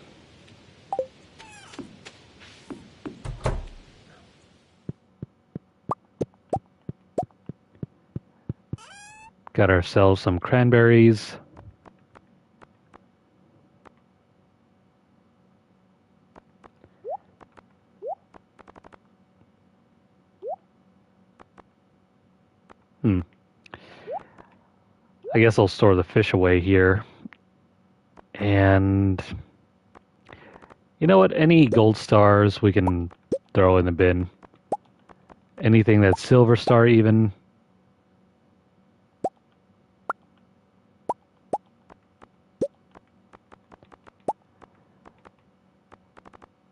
Got ourselves some cranberries. I guess I'll store the fish away here. And you know what? Any gold stars we can throw in the bin. Anything that's silver star even.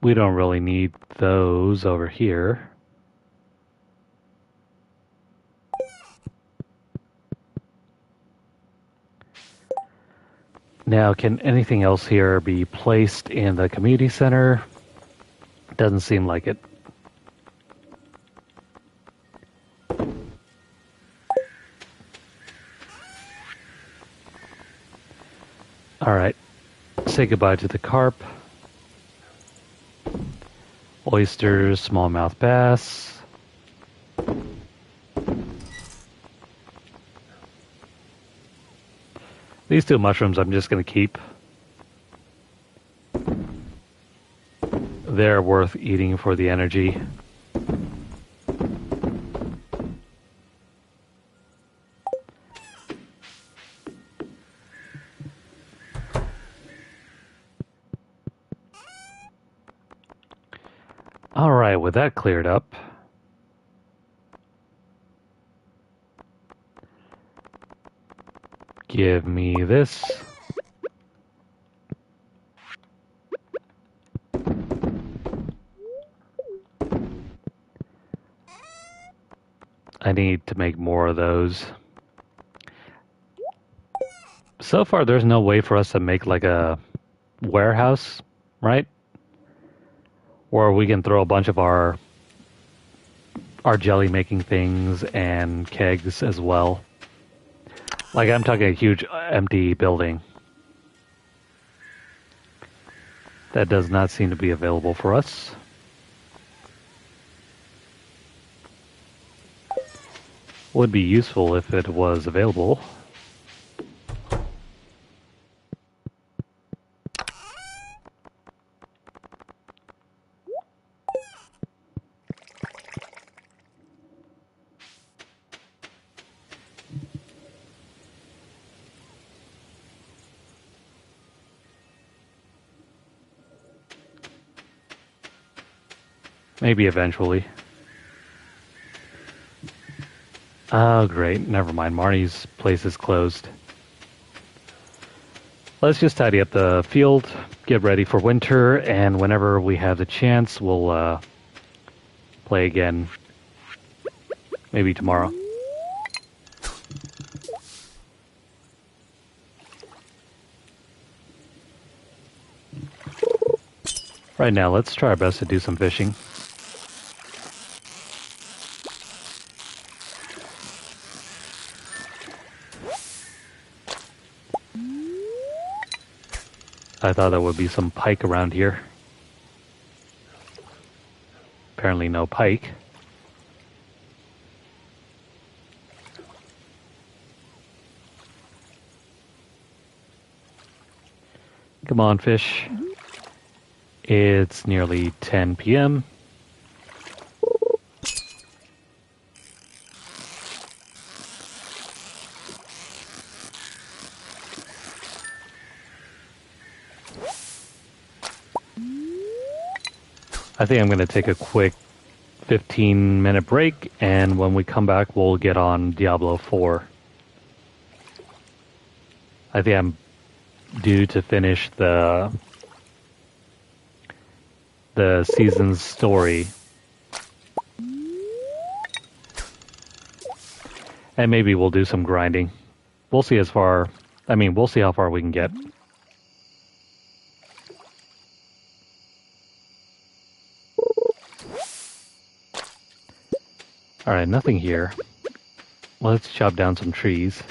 We don't really need those over here. Now, can anything else here be placed in the community center? Doesn't seem like it. Alright, say goodbye to the carp. Oysters, smallmouth bass. These two mushrooms I'm just going to keep. They're worth eating for the energy. Alright, with that cleared up, give me this. I need to make more of those. So far, there's no way for us to make like a warehouse, right? Where we can throw a bunch of our jelly making things and kegs as well. Like I'm talking a huge empty building. That does not seem to be available for us. Would be useful if it was available. Maybe eventually. Oh, great. Never mind. Marnie's place is closed. Let's just tidy up the field, get ready for winter, and whenever we have the chance, we'll play again. Maybe tomorrow. Right now, let's try our best to do some fishing. I thought there would be some pike around here. Apparently no pike. Come on, fish. It's nearly 10 p.m. I think I'm going to take a quick 15-minute break, and when we come back, we'll get on Diablo 4. I think I'm due to finish the season's story. And maybe we'll do some grinding. We'll see we'll see how far we can get. Alright, nothing here. Let's chop down some trees.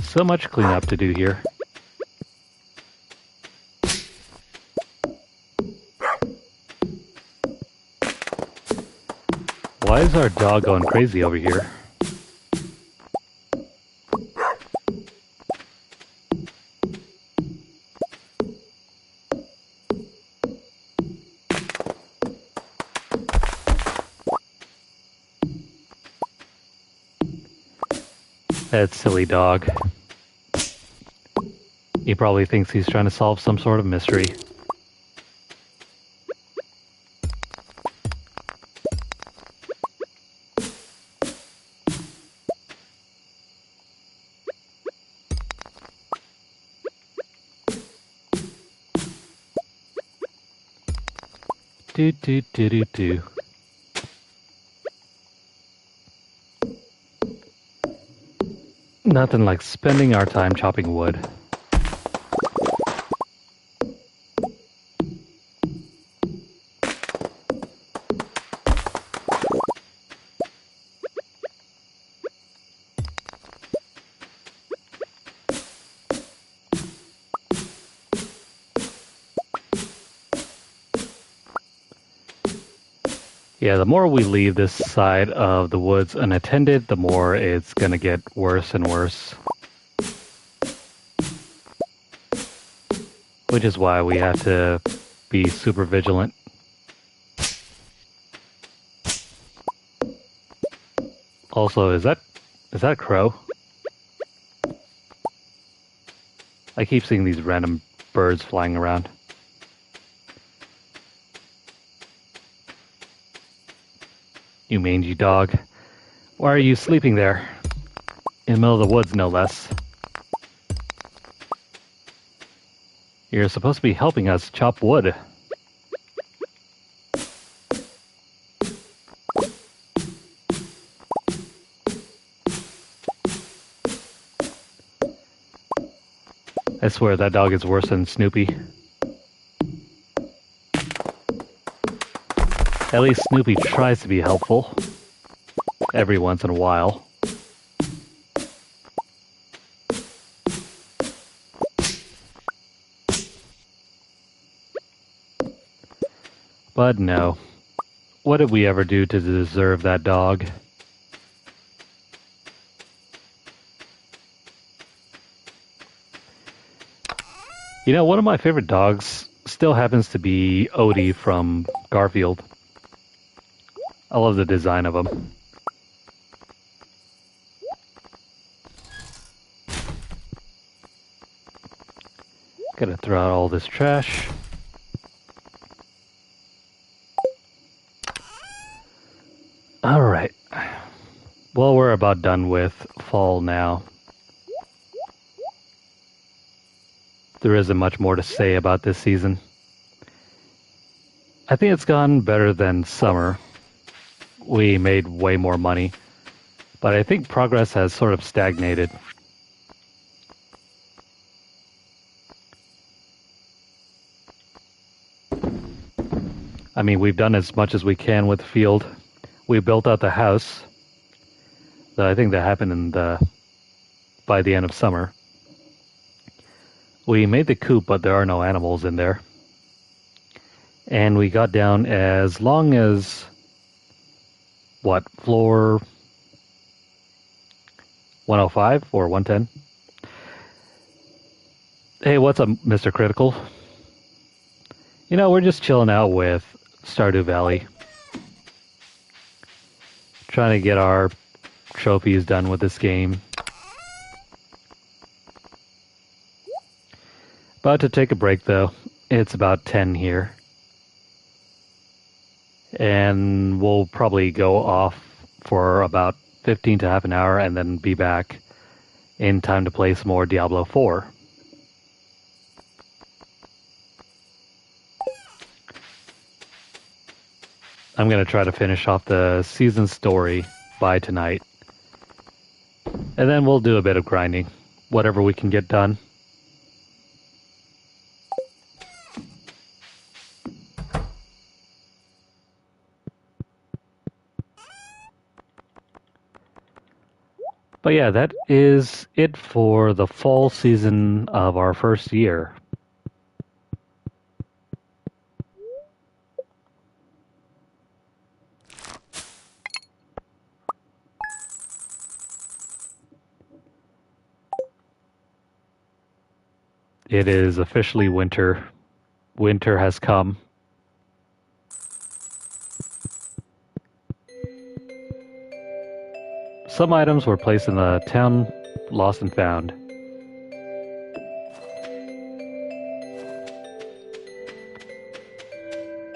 So much cleanup to do here. Why is our dog going crazy over here? That silly dog. He probably thinks he's trying to solve some sort of mystery. Do do do do do. Nothing like spending our time chopping wood. Yeah, the more we leave this side of the woods unattended, the more it's gonna get worse and worse. Which is why we have to be super vigilant. Also, is that a crow? I keep seeing these random birds flying around. You mangy dog. Why are you sleeping there? In the middle of the woods, no less. You're supposed to be helping us chop wood. I swear that dog is worse than Snoopy. At least Snoopy tries to be helpful. Every once in a while. But no. What did we ever do to deserve that dog? You know, one of my favorite dogs still happens to be Odie from Garfield. I love the design of him. Gotta throw out all this trash. Alright. Well, we're about done with fall now. There isn't much more to say about this season. I think it's gone better than summer. We made way more money, but I think progress has sort of stagnated. I mean, we've done as much as we can with the field. We built out the house. I think that happened by the end of summer. We made the coop, but there are no animals in there. And we got down as long as, what, floor 105 or 110? Hey, what's up, Mr. Critical? You know, we're just chilling out with Stardew Valley. Trying to get our trophies done with this game. About to take a break though. It's about 10 here. And we'll probably go off for about 15 to half an hour and then be back in time to play some more Diablo 4. I'm going to try to finish off the season story by tonight. And then we'll do a bit of grinding. Whatever we can get done. But yeah, that is it for the fall season of our first year. It is officially winter. Winter has come. Some items were placed in the town lost and found.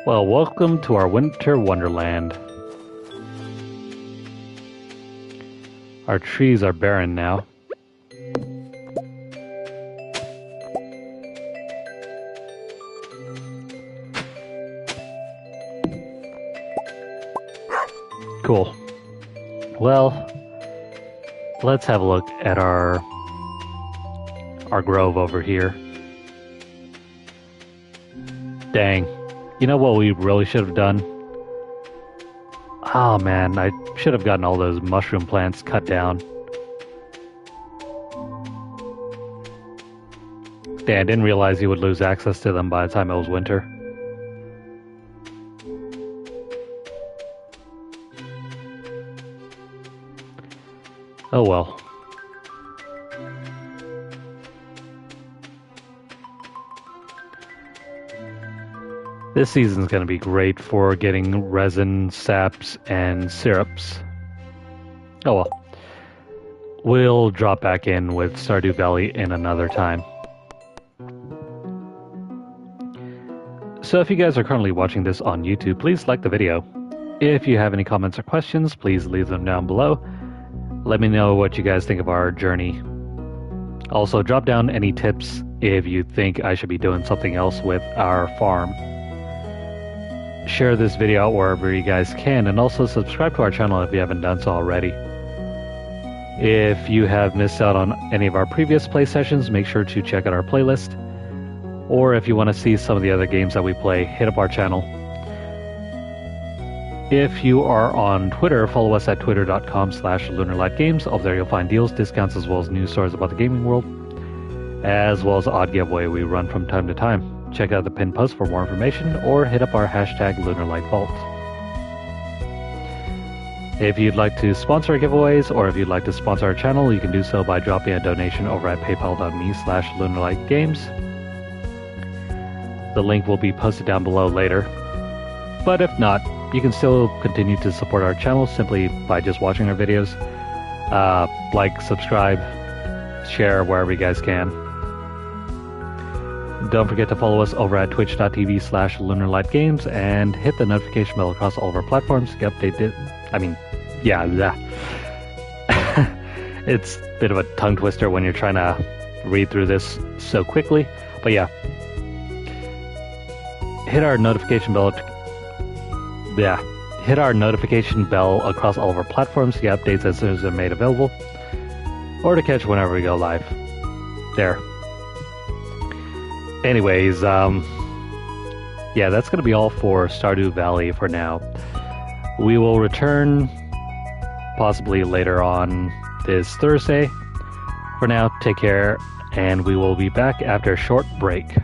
Well, welcome to our winter wonderland. Our trees are barren now. Cool. Well, let's have a look at our grove over here. Dang. You know what we really should have done? Oh man, I should have gotten all those mushroom plants cut down. Dang, I didn't realize you would lose access to them by the time it was winter. Oh well. This season's going to be great for getting resin, saps, and syrups. Oh well. We'll drop back in with Stardew Valley in another time. So if you guys are currently watching this on YouTube, please like the video. If you have any comments or questions, please leave them down below. Let me know what you guys think of our journey. Also, drop down any tips if you think I should be doing something else with our farm. Share this video out wherever you guys can, and also subscribe to our channel if you haven't done so already. If you have missed out on any of our previous play sessions, make sure to check out our playlist. Or if you want to see some of the other games that we play, hit up our channel. If you are on Twitter, follow us at twitter.com/LunarlightGames. Over there you'll find deals, discounts, as well as news stories about the gaming world, as well as the odd giveaway we run from time to time. Check out the pinned post for more information, or hit up our hashtag LunarlightVault. If you'd like to sponsor our giveaways, or if you'd like to sponsor our channel, you can do so by dropping a donation over at paypal.me/LunarlightGames. The link will be posted down below later. But if not, you can still continue to support our channel simply by just watching our videos. Like, subscribe, share wherever you guys can. Don't forget to follow us over at twitch.tv/LunarlightGames and hit the notification bell across all of our platforms to get updated. It's a bit of a tongue twister when you're trying to read through this so quickly. But yeah. Hit our notification bell across all of our platforms to get updates as soon as they're made available, or to catch whenever we go live. There. Anyways, yeah, that's going to be all for Stardew Valley for now. We will return possibly later on this Thursday. For now, take care, and we will be back after a short break.